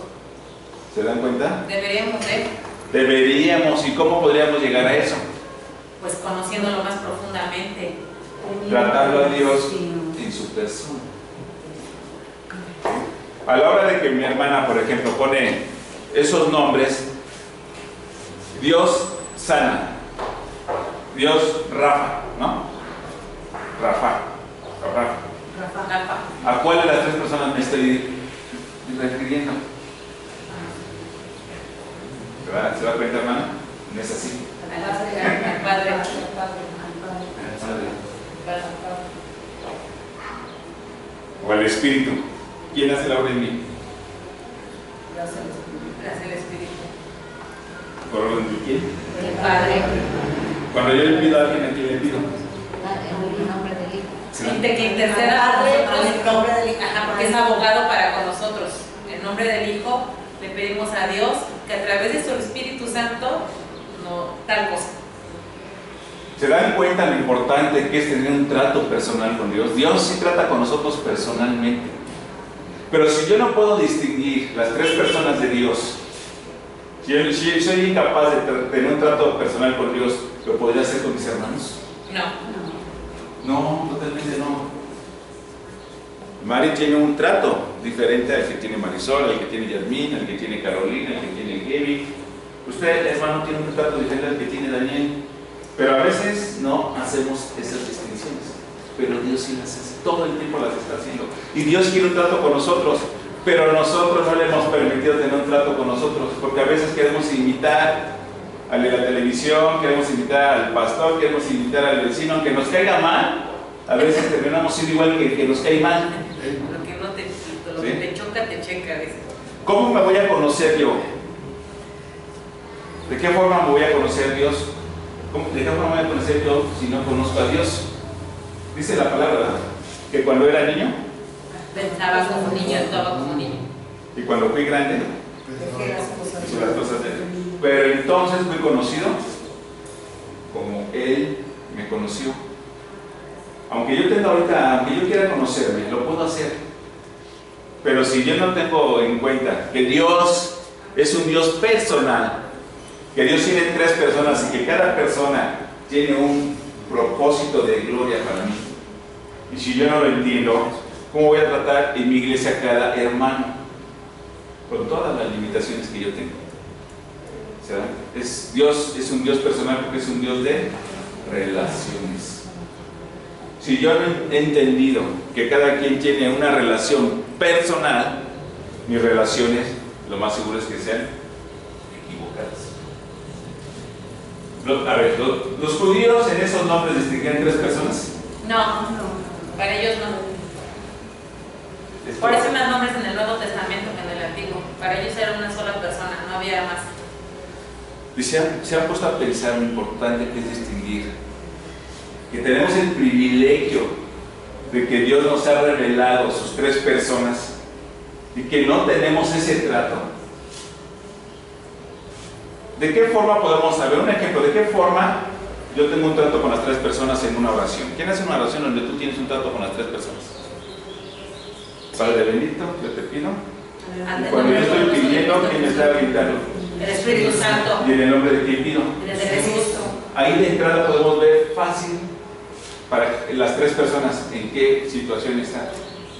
Speaker 6: ¿Se dan cuenta?
Speaker 1: Deberíamos de,
Speaker 6: Deberíamos. ¿Y cómo podríamos llegar a eso?
Speaker 1: pues conociéndolo más profundamente.
Speaker 6: Tratando a Dios en su persona. A la hora de que mi hermana, por ejemplo, pone esos nombres, Dios sana, Dios Rafa, ¿no? Rafa.
Speaker 1: Rafa.
Speaker 6: ¿A cuál de las tres personas me estoy refiriendo? ¿Se va a cuenta, hermana? No es así.
Speaker 1: Al Padre.
Speaker 6: O al Espíritu. ¿Quién hace la obra en mí?
Speaker 1: Gracias al Espíritu.
Speaker 6: ¿Por orden de quién?
Speaker 1: El Padre.
Speaker 6: Cuando yo le pido a alguien, ¿a quién le pido?
Speaker 3: En nombre del Hijo.
Speaker 6: ¿Sí?
Speaker 1: De que interceda por nosotros.
Speaker 2: En nombre del Hijo.
Speaker 1: Ajá, porque es abogado para con nosotros. En nombre del Hijo le pedimos a Dios que a través de su Espíritu Santo no tal cosa.
Speaker 6: ¿Se dan cuenta lo importante que es tener un trato personal con Dios? Dios sí trata con nosotros personalmente. Pero si yo no puedo distinguir las tres personas de Dios, si soy incapaz de tener un trato personal con Dios, ¿lo podría hacer con mis hermanos? No, totalmente no. Mari tiene un trato diferente al que tiene Marisol, al que tiene Yasmín, al que tiene Carolina, al que tiene Gaby. Usted, hermano, tiene un trato diferente al que tiene Daniel. Pero a veces no hacemos esas distinciones. Pero Dios sí las hace, todo el tiempo las está haciendo. Y Dios quiere un trato con nosotros, pero nosotros no le hemos permitido tener un trato con nosotros, porque a veces queremos imitar al de la televisión, queremos imitar al pastor, queremos imitar al vecino, aunque nos caiga mal, a veces terminamos siendo igual que el que nos cae mal.
Speaker 1: Lo que te choca, te checa.
Speaker 6: ¿Cómo me voy a conocer yo? ¿De qué forma me voy a conocer a Dios? ¿De qué forma voy a conocer yo si no conozco a Dios? Dice la palabra, ¿verdad? Que cuando era niño,
Speaker 1: Pensaba como niño, actuaba como niño.
Speaker 6: y cuando fui grande, hice las cosas de Él. Pero entonces fui conocido como Él me conoció. Aunque yo quiera conocerme, lo puedo hacer. Pero si yo no tengo en cuenta que Dios es un Dios personal, que Dios tiene tres personas y que cada persona tiene un propósito de gloria para mí, y si yo no lo entiendo, ¿cómo voy a tratar en mi iglesia a cada hermano? Con todas las limitaciones que yo tengo. Dios es un Dios personal porque es un Dios de relaciones. Si yo no he entendido que cada quien tiene una relación personal, mis relaciones, lo más seguro es que sean equivocadas. A ver, ¿los judíos en esos nombres distinguían tres personas?
Speaker 1: No, para ellos no. Por eso hay más nombres en el Nuevo Testamento que en el Antiguo. Para ellos era una sola persona, no había más.
Speaker 6: Y se han puesto a pensar lo importante que es distinguir. Que tenemos el privilegio de que Dios nos ha revelado sus tres personas y que no tenemos ese trato. ¿De qué forma podemos saber? Un ejemplo, ¿de qué forma yo tengo un trato con las tres personas en una oración? ¿Quién hace una oración donde tú tienes un trato con las tres personas? Padre bendito, yo te pido. Y cuando yo estoy pidiendo, ¿quién está gritando?
Speaker 1: El Espíritu Santo.
Speaker 6: ¿Y en el nombre de quién pido?
Speaker 1: El de Jesús.
Speaker 6: Ahí de entrada podemos ver fácil para las tres personas en qué situación están.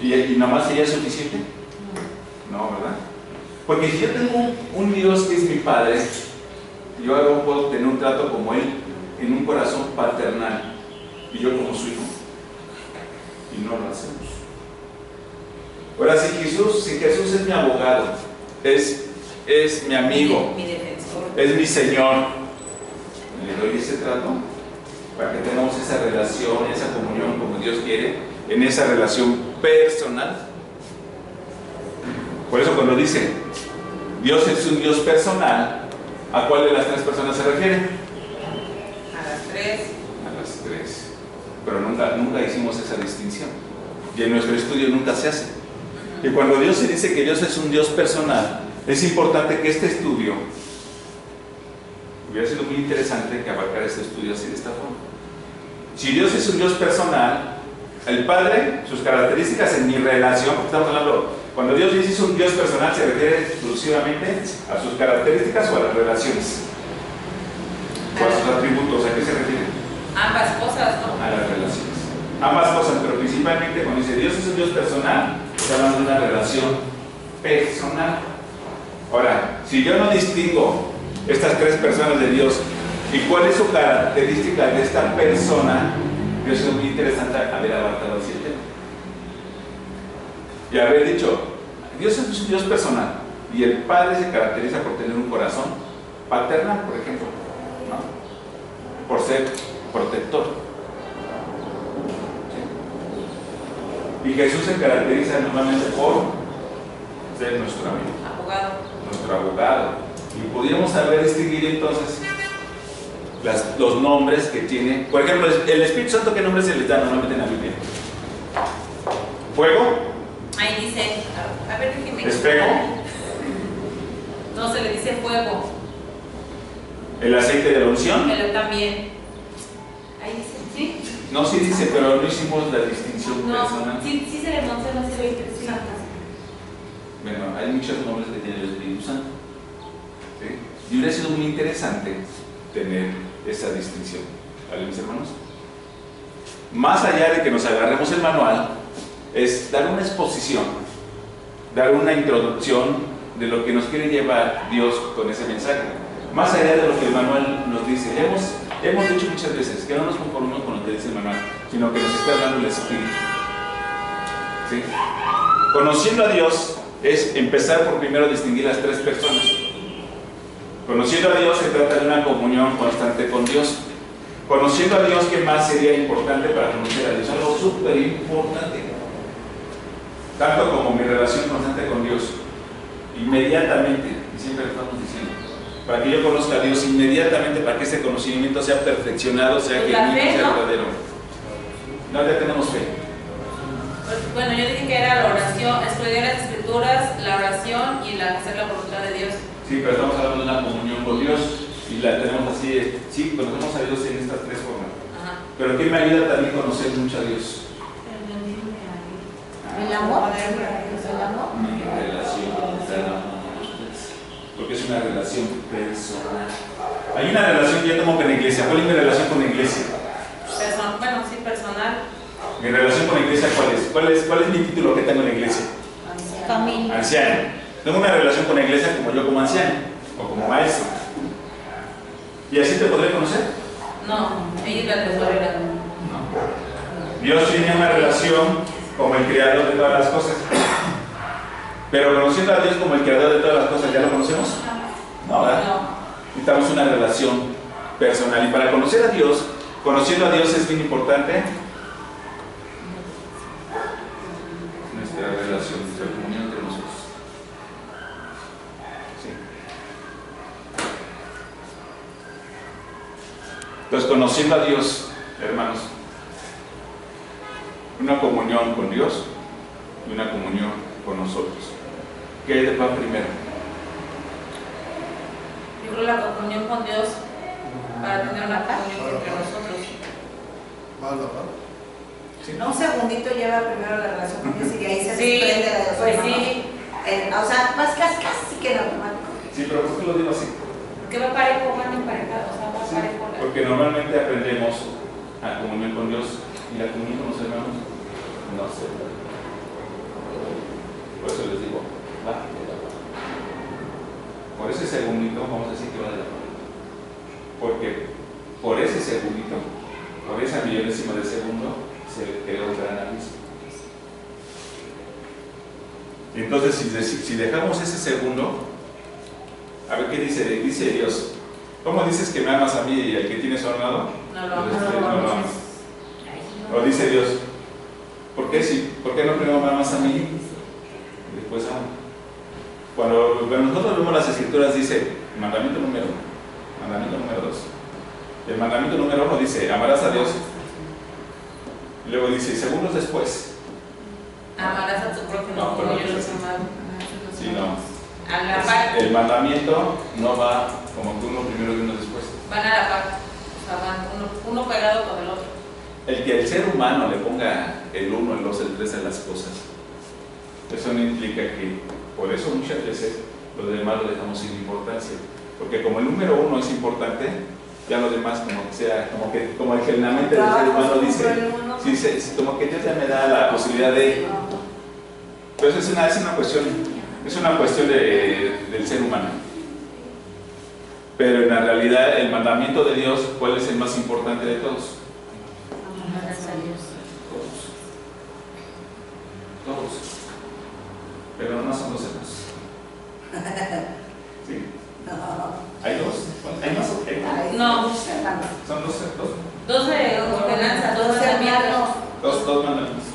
Speaker 6: ¿Y nada más sería suficiente? No, ¿verdad? Porque si yo tengo un Dios que es mi Padre, yo luego puedo tener un trato como Él, en un corazón paternal, y yo como su hijo, y no lo hacemos. Ahora, si Jesús es mi abogado, es mi amigo,
Speaker 1: Mi defensor.
Speaker 6: es mi Señor, le doy ese trato para que tengamos esa relación, esa comunión como Dios quiere, en esa relación personal. Por eso cuando dice Dios es un Dios personal, ¿a cuál de las tres personas se refiere?
Speaker 1: A las tres.
Speaker 6: A las tres. Pero nunca hicimos esa distinción. Y en nuestro estudio nunca se hace. Y cuando Dios se dice que Dios es un Dios personal, es importante que este estudio, hubiera sido muy interesante que abarcara este estudio así de esta forma. Si Dios es un Dios personal, el Padre, sus características en mi relación, porque estamos hablando, cuando Dios dice es un Dios personal, se refiere exclusivamente a sus características o a las relaciones, o a sus atributos. ¿A qué se refiere?
Speaker 1: Ambas cosas, ¿no?
Speaker 6: A las relaciones. Ambas cosas, pero principalmente cuando dice Dios es un Dios personal, está hablando de una relación personal. Ahora, si yo no distingo estas tres personas de Dios y cuál es su característica de esta persona, yo soy muy interesante haber abarcado así el tema. Y haber dicho, Dios es un Dios personal y el Padre se caracteriza por tener un corazón paternal, por ejemplo, ¿no? Por ser protector. Y Jesús se caracteriza normalmente por ser nuestro amigo, nuestro abogado. Y pudiéramos saber distinguir entonces los nombres que tiene. Por ejemplo, el Espíritu Santo, ¿qué nombre se les da normalmente en la Biblia? ¿Fuego?
Speaker 1: Ahí dice, a ver, déjeme.
Speaker 6: ¿Espejo?
Speaker 1: No, se le dice fuego.
Speaker 6: ¿El aceite de la unción?
Speaker 1: Pero también. Ahí dice, ¿sí?
Speaker 6: No, sí dice, pero no hicimos la distinción
Speaker 1: No,
Speaker 6: personal.
Speaker 1: sí se le menciona, se ve interesante.
Speaker 6: Bueno, hay muchos nombres que tiene el Espíritu Santo. ¿Sí? Y hubiera sido muy interesante tener esa distinción. ¿Vale, mis hermanos? Más allá de que nos agarremos el manual, es dar una exposición, dar una introducción de lo que nos quiere llevar Dios con ese mensaje. Más allá de lo que el manual nos dice. Hemos dicho muchas veces que no nos conformamos con lo que dice el manual, sino que nos está hablando el Espíritu. ¿Sí? Conociendo a Dios es empezar por primero a distinguir las tres personas. Conociendo a Dios se trata de una comunión constante con Dios. Conociendo a Dios, ¿qué más sería importante para conocer a Dios? Algo súper importante. Tanto como mi relación constante con Dios. Inmediatamente, y siempre lo estamos diciendo, para que yo conozca a Dios inmediatamente, para que ese conocimiento sea perfeccionado, sea genuino, sea verdadero. No, ya tenemos fe.
Speaker 1: Bueno, yo dije que era la oración, estudiar las escrituras, la oración y hacer la voluntad de Dios.
Speaker 6: Sí, pero estamos hablando de una comunión con Dios y la tenemos así, sí, conocemos a Dios en estas tres formas.
Speaker 1: Ajá.
Speaker 6: Pero ¿qué me ayuda también a conocer mucho a Dios?
Speaker 3: ¿El amor?
Speaker 6: Mi relación porque es una relación personal. Hay una relación que yo tengo con la iglesia. ¿Cuál es mi relación con la iglesia?
Speaker 1: Bueno, sí, personal.
Speaker 6: Mi relación con la iglesia, ¿cuál es? ¿Cuál es mi título que tengo en la iglesia?
Speaker 3: Familia.
Speaker 6: Anciano. Tengo una relación con la iglesia como yo como anciano o como maestro. ¿Y así te podré conocer?
Speaker 1: No, ella es la tesorera.
Speaker 6: No. Dios tiene una relación como el creador de todas las cosas. Pero conociendo a Dios como el creador de todas las cosas, ¿ya lo conocemos? No, ¿verdad?
Speaker 1: No.
Speaker 6: Necesitamos una relación personal. Y para conocer a Dios, conociendo a Dios es bien importante nuestra relación, nuestra comunión entre nosotros. ¿Sí? Entonces, conociendo a Dios, hermanos, una comunión con Dios y una comunión con nosotros. ¿Qué va primero?
Speaker 1: Yo creo la comunión con Dios para tener una comunión entre nosotros.
Speaker 6: ¿Sí?
Speaker 2: No, un segundito lleva primero la relación con Dios y de ahí se
Speaker 1: Sí,
Speaker 2: desprende de los
Speaker 1: pues
Speaker 2: hermanos.
Speaker 1: sí.
Speaker 2: O sea, más casi que normal.
Speaker 6: Sí, pero ¿por qué lo digo así?
Speaker 1: Porque va parejo, van emparejados, o sea, va
Speaker 6: Sí,
Speaker 1: parejo.
Speaker 6: porque normalmente aprendemos a comunión con Dios y la comunión con los hermanos no se da. Por eso les digo, va de la mano. Por ese segundito vamos a decir que va de la mano. Porque por ese segundito, por esa millonésima de segundo, se creó un gran abismo. Entonces, si dejamos ese segundo, a ver qué dice Dios. ¿Cómo dices que me amas a mí y al que tienes a un lado?
Speaker 1: No lo
Speaker 6: amas. O dice Dios, ¿por qué no primero me amas a mí y después amo? Cuando nosotros vemos las escrituras dice, mandamiento número 1, mandamiento número 2. El mandamiento número 1 dice, amarás a Dios. Y luego dice, segundos después,
Speaker 1: amarás a tu prójimo
Speaker 6: No,
Speaker 1: como
Speaker 6: pero
Speaker 1: yo
Speaker 6: no
Speaker 1: los
Speaker 6: es
Speaker 1: he
Speaker 6: así.
Speaker 1: amado.
Speaker 6: Sí, no.
Speaker 1: A la par,
Speaker 6: El mandamiento no va como que uno primero y uno después.
Speaker 1: van a la par. O sea, van uno pegado con el otro.
Speaker 6: El que el ser humano le ponga el 1, el 2, el 3 a las cosas, eso no implica que, por eso muchas veces lo demás lo dejamos sin importancia. Porque como el número 1 es importante, ya lo demás como que sea, como el que en la mente del ser humano dice, sí, como que Dios ya me da la posibilidad de. Entonces es una cuestión del ser humano. Pero en la realidad el mandamiento de Dios, ¿cuál es el más importante de todos? Todos. Pero no son 2 hermanos. ¿Sí? ¿Hay 2? ¿Hay más?
Speaker 1: No,
Speaker 6: Son 2.
Speaker 1: 2 de ordenanza, 2 mandamientos.
Speaker 6: Dos mandamientos.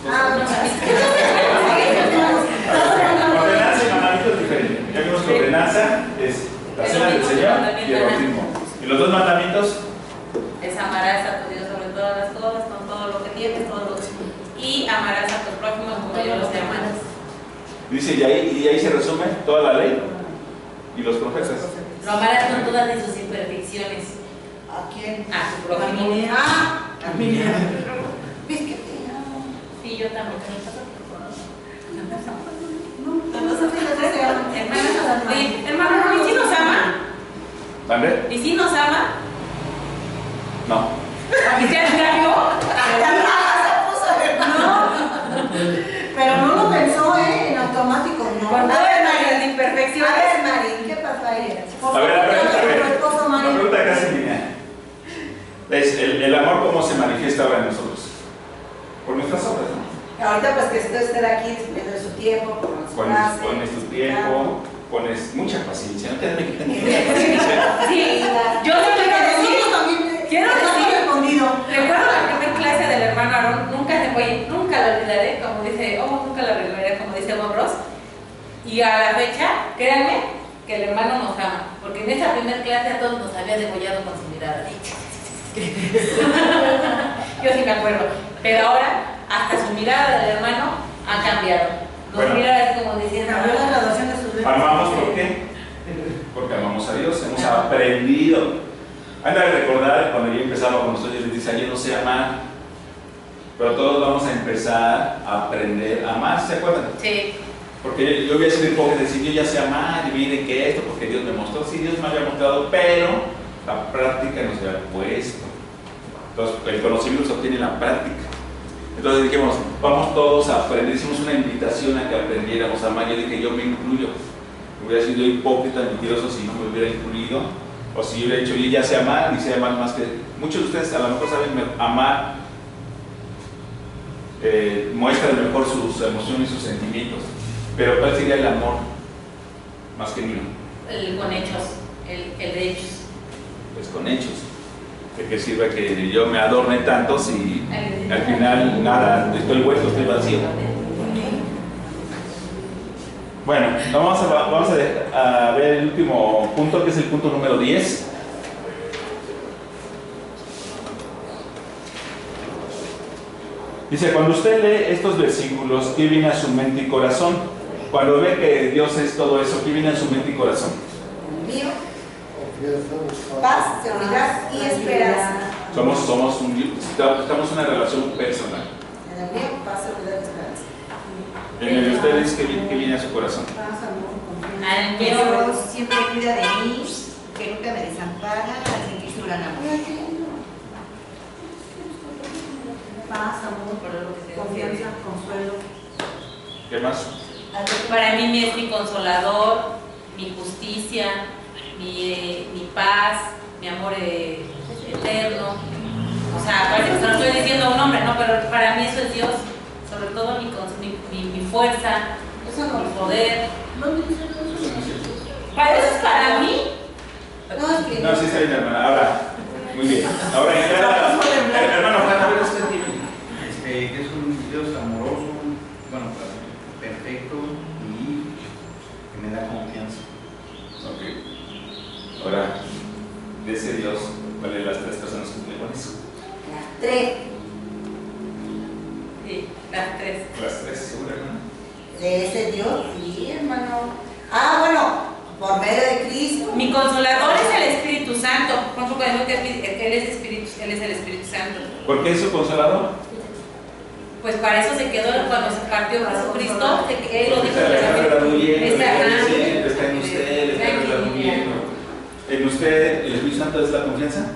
Speaker 6: Ordenanza y mandamiento es diferente. Ya vimos que ordenanza es la cena del Señor y el bautismo. Y los 2 mandamientos
Speaker 1: es amarás a tu Dios sobre todas las cosas, con todo lo que tienes, y amarás a tu prójimo como yo los demás.
Speaker 6: dice, y ahí se resume toda la ley y los profetas.
Speaker 1: Lo amarás con todas sus imperfecciones.
Speaker 2: ¿A quién?
Speaker 1: A tu prójimo.
Speaker 2: A mí. ¿Ves que te amo?
Speaker 1: Sí, yo también. Hermano, ¿y si nos ama?
Speaker 6: ¿Vale?
Speaker 1: ¿Y si nos ama?
Speaker 6: No.
Speaker 1: ¿Y ya cambió?
Speaker 2: Pero no lo pensó, en automático, no.
Speaker 1: Con todas las imperfecciones.
Speaker 2: A ver, Marín, ¿qué pasó ahí?
Speaker 6: A ver. Una pregunta casi lineal. Es el amor, ¿cómo se manifiesta ahora en nosotros? Por nuestras obras, ¿no?
Speaker 2: Ahorita pues que estar aquí después de su tiempo,
Speaker 6: Pones tu tiempo, pones mucha paciencia. No te me quitan mucha paciencia.
Speaker 1: Sí, yo quiero decir, recuerdo la primera clase del hermano Aarón, nunca la olvidaré, como dice, nunca la olvidaré, como dice Bob Ross. Y a la fecha, créanme, que el hermano nos ama, porque en esa primera clase a todos nos había degollado con su mirada. Yo sí me acuerdo, pero ahora hasta su mirada del hermano ha cambiado. Nos mira así como diciendo,
Speaker 6: amamos, ¿por qué? Porque amamos a Dios, hemos aprendido. Han de recordar cuando yo empezaba con ustedes, les decía, yo no sé amar, pero todos vamos a empezar a aprender a amar, ¿se acuerdan?
Speaker 1: Sí.
Speaker 6: Porque yo voy a ser hipócrita y decir, yo ya sé amar, y miren que esto, porque Dios me mostró, sí, Dios me había mostrado, pero la práctica nos había puesto. Entonces, el conocimiento se obtiene en la práctica. Entonces dijimos, vamos todos a aprender, hicimos una invitación a que aprendiéramos a amar. Yo dije, yo me incluyo. Hubiera sido hipócrita, mentiroso si no me hubiera incluido, o si yo hubiera dicho, yo ya sé amar y sé amar más que. Muchos de ustedes a lo mejor saben amar, muestran mejor sus emociones y sus sentimientos, pero ¿cuál sería el amor más que mío?
Speaker 1: El con hechos, el de hechos.
Speaker 6: Pues con hechos. ¿De qué sirve que yo me adorne tanto si al final nada, estoy hueco, estoy vacío? Bueno, vamos a ver el último punto, que es el punto número 10. Dice, cuando usted lee estos versículos, ¿qué viene a su mente y corazón? Cuando ve que Dios es todo eso, ¿qué viene a su mente y corazón?
Speaker 2: Mío. Paz, seguridad y esperanza.
Speaker 6: Estamos en una relación personal.
Speaker 2: En el mío, paz, seguridad y esperanza.
Speaker 6: En el de ustedes, ¿qué viene a su corazón?
Speaker 2: Paz, amor, confianza.
Speaker 1: Al
Speaker 3: Que
Speaker 1: mío,
Speaker 3: Dios siempre cuida de mí, que nunca me desampara, al sentir su gran amor.
Speaker 2: Paz, amor, confianza, consuelo.
Speaker 6: ¿Qué más?
Speaker 1: para mí es mi consolador, mi justicia, mi paz, mi amor eterno. O sea, parece que se lo estoy diciendo a un hombre, ¿no? Pero para mí eso es Dios, sobre todo mi fuerza, mi poder. Para eso es para mí.
Speaker 6: No, sí está bien, hermana. Ahora, muy bien. Ahora, hermano Juan, a ver usted tiene.
Speaker 5: Que es un Dios amoroso, bueno, perfecto y que me da confianza.
Speaker 6: Ok. Ahora, de ese Dios, ¿cuáles las tres personas que cumplen con eso?
Speaker 2: Tres.
Speaker 1: Sí, las tres.
Speaker 6: Las tres, seguro, hermano.
Speaker 2: de ese Dios, sí, hermano. Ah, bueno, por medio de Cristo.
Speaker 1: Mi consolador es el Espíritu Santo. Por ejemplo, cuando digo que Él es el Espíritu Santo.
Speaker 6: ¿Por qué es su consolador?
Speaker 1: Pues para eso se quedó cuando se partió Jesucristo, Él lo dijo
Speaker 6: claramente.
Speaker 1: claramente.
Speaker 6: Está en usted, le está redarguyendo. ¿En usted el Espíritu Santo es la confianza?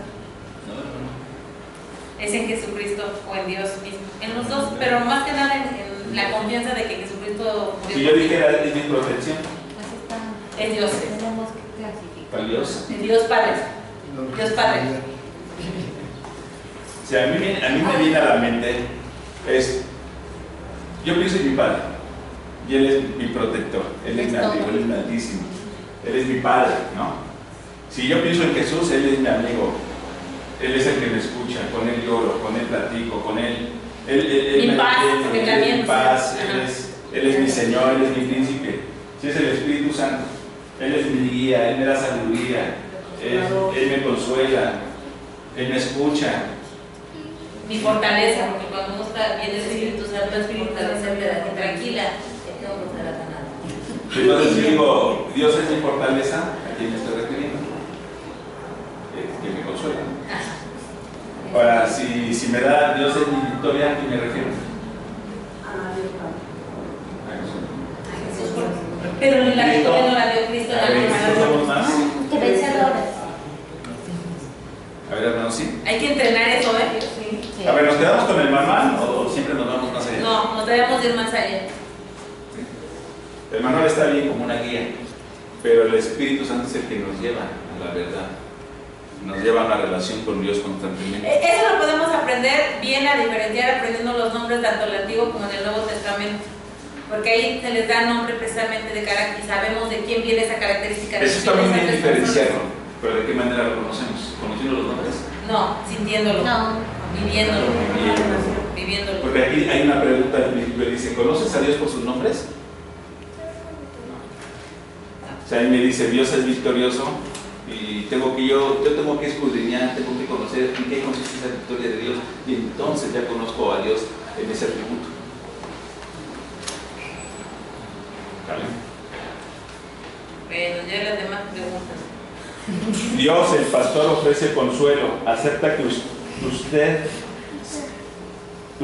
Speaker 1: Es en Jesucristo o en Dios mismo. En los dos, pero más que nada en la confianza de que Jesucristo murió.
Speaker 6: Si yo dijera es mi protección.
Speaker 1: Es Dios.
Speaker 3: Tenemos que clasificar.
Speaker 6: ¿Para Dios?
Speaker 1: Es Dios Padre. Dios Padre.
Speaker 6: O sea, a mí me viene a la mente yo pienso en mi Padre y Él es mi protector, Él es mi amigo, Él es mi altísimo, Él es mi Padre, ¿no? Si yo pienso en Jesús, Él es mi amigo, Él es el que me escucha, con Él lloro, con Él platico, con Él
Speaker 1: mi paz, porque también
Speaker 6: mi paz, Él es mi Señor, Él es mi príncipe. Si es el Espíritu Santo, Él es mi guía, Él me da sabiduría, Él me consuela, Él me escucha.
Speaker 1: Mi fortaleza, porque cuando uno está bien el Espíritu Santo, es mi fortaleza, me da tranquila.
Speaker 6: Entonces, si digo, Dios es mi fortaleza, ¿a quién me estoy refiriendo? Que me consuela. Ahora, si me da Dios es mi victoria, ¿a quién me refiero?
Speaker 1: Pero la victoria no la dio Cristo, la
Speaker 6: somos más.
Speaker 3: Que vencedores.
Speaker 6: A ver, hermanos, sí.
Speaker 1: Hay que entrenar eso, ¿eh?
Speaker 6: A ver, ¿nos quedamos con el manual o siempre nos vamos más allá?
Speaker 1: No, nos debemos ir más allá.
Speaker 6: El manual está bien como una guía, pero el Espíritu Santo es el que nos lleva a la verdad. Nos lleva a una relación con Dios constantemente.
Speaker 1: Eso lo podemos aprender bien a diferenciar aprendiendo los nombres tanto en el Antiguo como en el Nuevo Testamento. Porque ahí se les da nombre precisamente de carácter y sabemos de quién viene esa característica.
Speaker 6: Eso está muy bien diferenciarlo, pero ¿de qué manera lo conocemos? ¿Conociendo los nombres?
Speaker 1: No, sintiéndolo.
Speaker 3: No.
Speaker 1: Viviéndolo. Viviéndolo.
Speaker 6: Porque aquí hay una pregunta al principio, dice, ¿conoces a Dios por sus nombres? O sea, ahí me dice, Dios es victorioso y yo tengo que escudriñar, tengo que conocer en qué consiste esa victoria de Dios y entonces ya conozco a Dios en ese atributo. ¿Vale?
Speaker 1: Bueno, ya las demás preguntas.
Speaker 6: Dios, el pastor, ofrece consuelo. ¿Acepta que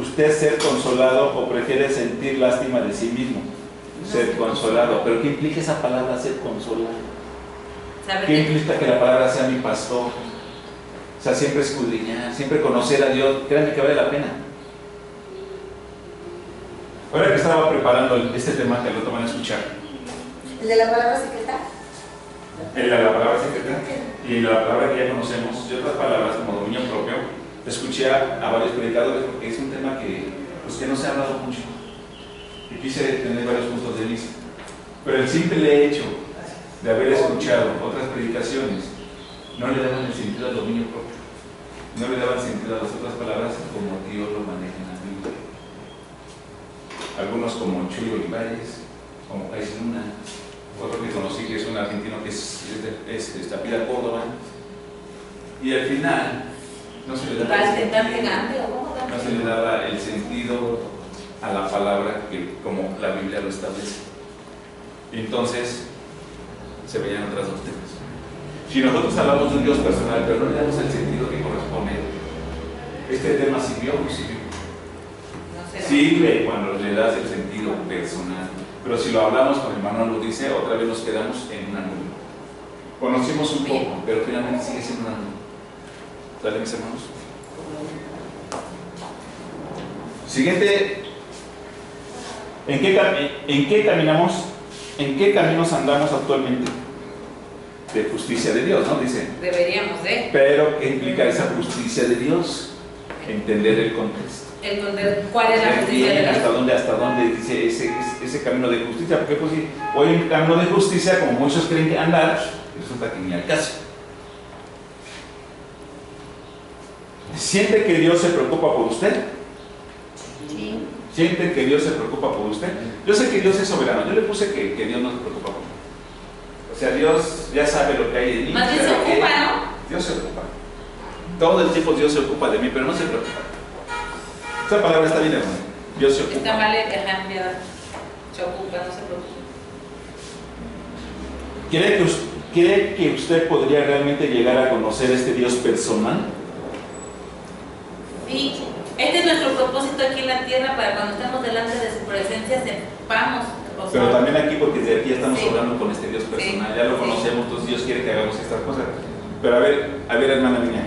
Speaker 6: usted ser consolado o prefiere sentir lástima de sí mismo? Ser consolado. ¿Pero qué implica esa palabra ser consolado? ¿Qué implica que la palabra sea mi pastor? O sea, siempre escudriñar, siempre conocer a Dios. Créanme que vale la pena. Ahora que estaba preparando este tema que lo van a escuchar.
Speaker 2: ¿El de la palabra secreta?
Speaker 6: La palabra secreta y la palabra que ya conocemos y otras palabras como dominio propio, escuché a varios predicadores porque es un tema que no se ha hablado mucho y quise tener varios puntos de vista, pero el simple hecho de haber escuchado otras predicaciones no le daban el sentido al dominio propio, no le daban sentido a las otras palabras como Dios lo maneja en la Biblia. Algunos como Chuyo Olivares, como Kais Luna, otro que conocí que es un argentino que es de Tapira, Córdoba, y al final no se le daba el sentido a la palabra que como la Biblia lo establece. Y entonces se veían otras doctrinas. Si nosotros hablamos de un Dios personal, pero no le damos el sentido que corresponde, este tema sirvió o no sirvió. Sirve cuando le das el sentido personal. Pero si lo hablamos con el manual lo dice, otra vez nos quedamos en una nube. Conocimos un poco, pero finalmente sigue siendo una nube. ¿Sale, mis hermanos? Siguiente. ¿En qué caminamos? ¿En qué caminos andamos actualmente? De justicia de Dios, ¿no? Dice.
Speaker 1: Deberíamos de.
Speaker 6: Pero ¿qué implica esa justicia de Dios? Entender el contexto.
Speaker 1: ¿Cuál es la justicia de Dios?
Speaker 6: Hasta dónde dice ese camino de justicia, porque pues si hoy en camino de justicia, como muchos creen que andar, resulta que ni al caso. ¿Siente que Dios se preocupa por usted?
Speaker 3: Sí.
Speaker 6: ¿Sienten que Dios se preocupa por usted? Yo sé que Dios es soberano, yo le puse que Dios no se preocupa por mí. O sea, Dios ya sabe lo que hay en mí.
Speaker 1: Más bien se ocupa, ¿no?
Speaker 6: Dios se ocupa. Todo el tiempo Dios se ocupa de mí, pero no se preocupa. Esa palabra está bien, hermano. Dios se ocupa.
Speaker 1: Está mal enviada. se ocupa, no se preocupe.
Speaker 6: ¿Cree que usted podría realmente llegar a conocer este Dios personal?
Speaker 1: Sí, este es nuestro propósito aquí en la tierra, para cuando estamos delante de su presencia sepamos.
Speaker 6: Pero también aquí, porque de aquí estamos
Speaker 1: Sí.
Speaker 6: hablando con este Dios personal,
Speaker 1: Sí.
Speaker 6: ya lo conocemos, entonces Dios quiere que hagamos estas cosas. Pero a ver, hermana mía,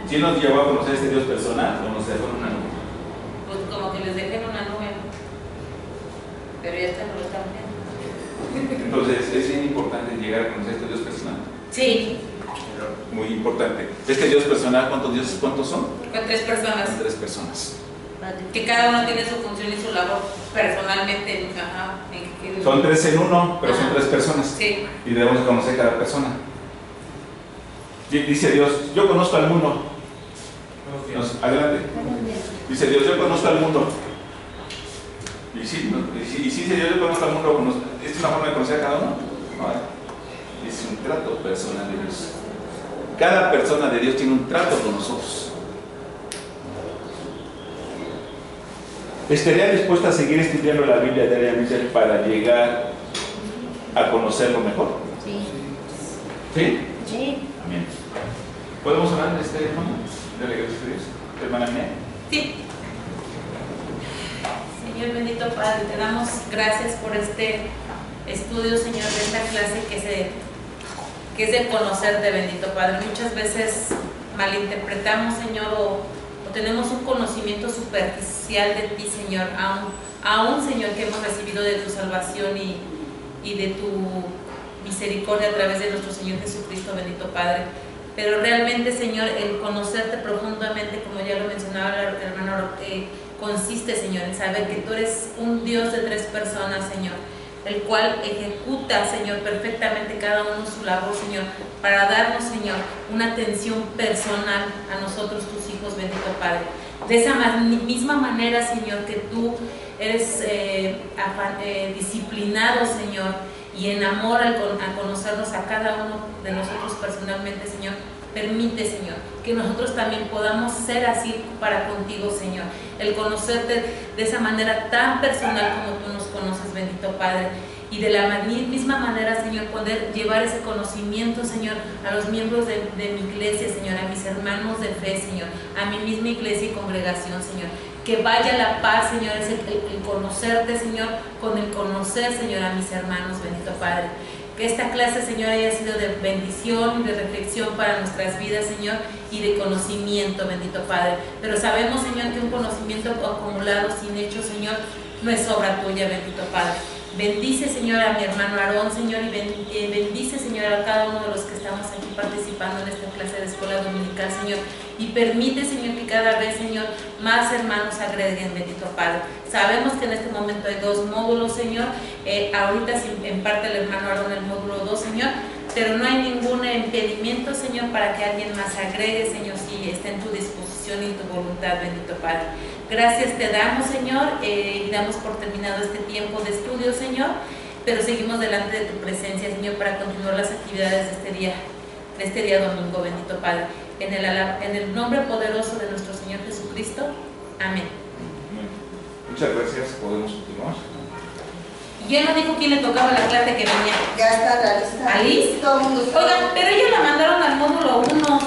Speaker 6: ¿quién nos llevó a conocer este Dios personal o nos dejó en una nube?
Speaker 1: Pues como que les dejé en una nube, pero ya está, no lo están viendo.
Speaker 6: Entonces es bien importante llegar a conocer este Dios personal.
Speaker 1: Sí,
Speaker 6: Muy importante. Este Dios personal, ¿cuántos son?
Speaker 1: con 3 personas.
Speaker 6: Son 3 personas.
Speaker 1: Que cada uno tiene su función y su labor personalmente.
Speaker 6: Son 3 en uno, pero son
Speaker 1: Ajá.
Speaker 6: 3 personas.
Speaker 1: Sí.
Speaker 6: Y debemos conocer cada persona. Dice Dios, yo conozco al mundo. Adelante. Dice Dios, yo conozco al mundo. Y sí, dice Dios, yo conozco al mundo. ¿Es una forma de conocer a cada uno? No, es un trato personal de Dios. Cada persona de Dios tiene un trato con nosotros. ¿Estaría dispuesta a seguir estudiando la Biblia diariamente para llegar a conocerlo mejor?
Speaker 3: Sí.
Speaker 6: ¿Sí?
Speaker 3: Sí.
Speaker 6: Amén. ¿Podemos hablar de este hermano? Dale gracias a Dios. ¿Hermana mía?
Speaker 1: Sí. Señor bendito Padre, te damos gracias por este estudio, Señor, de esta clase que es de conocerte, bendito Padre. Muchas veces malinterpretamos, Señor, o tenemos un conocimiento superficial de ti, Señor, aún, Señor, que hemos recibido de tu salvación y de tu misericordia a través de nuestro Señor Jesucristo, bendito Padre. Pero realmente, Señor, el conocerte profundamente, como ya lo mencionaba el hermano, consiste, Señor, en saber que tú eres un Dios de 3 personas, Señor, el cual ejecuta, Señor, perfectamente cada uno su labor, Señor, para darnos, Señor, una atención personal a nosotros, tus hijos, bendito Padre. De esa misma manera, Señor, que tú eres disciplinado, Señor, y en amor a conocernos a cada uno de nosotros personalmente, Señor, permite, Señor, que nosotros también podamos ser así para contigo, Señor. El conocerte de esa manera tan personal como tú nos conoces, bendito Padre. Y de la misma manera, Señor, poder llevar ese conocimiento, Señor, a los miembros de mi iglesia, Señor, a mis hermanos de fe, Señor, a mi misma iglesia y congregación, Señor. Que vaya la paz, Señor, es el conocerte, Señor, con el conocer, Señor, a mis hermanos, bendito Padre. Que esta clase, Señor, haya sido de bendición y de reflexión para nuestras vidas, Señor, y de conocimiento, bendito Padre. Pero sabemos, Señor, que un conocimiento acumulado sin hecho, Señor, no es obra tuya, bendito Padre. Bendice, Señor, a mi hermano Aarón, Señor, y bendice, Señor, a cada uno de los que estamos aquí participando en esta clase de escuela dominical, Señor. Y permite, Señor, que cada vez, Señor, más hermanos agreguen, bendito Padre. Sabemos que en este momento hay 2 módulos, Señor. Ahorita en parte el hermano Aarón el módulo 2, Señor. Pero no hay ningún impedimento, Señor, para que alguien más agregue, Señor, si está en tu disposición y tu voluntad, bendito Padre. Gracias te damos, Señor, y damos por terminado este tiempo de estudio, Señor, pero seguimos delante de tu presencia, Señor, para continuar las actividades de este día domingo, bendito Padre. En el nombre poderoso de nuestro Señor Jesucristo. Amén.
Speaker 6: Muchas gracias. ¿Podemos continuar?
Speaker 1: Ya no dijo quién le tocaba la clase que venía.
Speaker 2: Ya está la lista.
Speaker 1: ¿Alice?
Speaker 2: Todo el mundo.
Speaker 1: Oigan, pero ella la mandaron al módulo 1.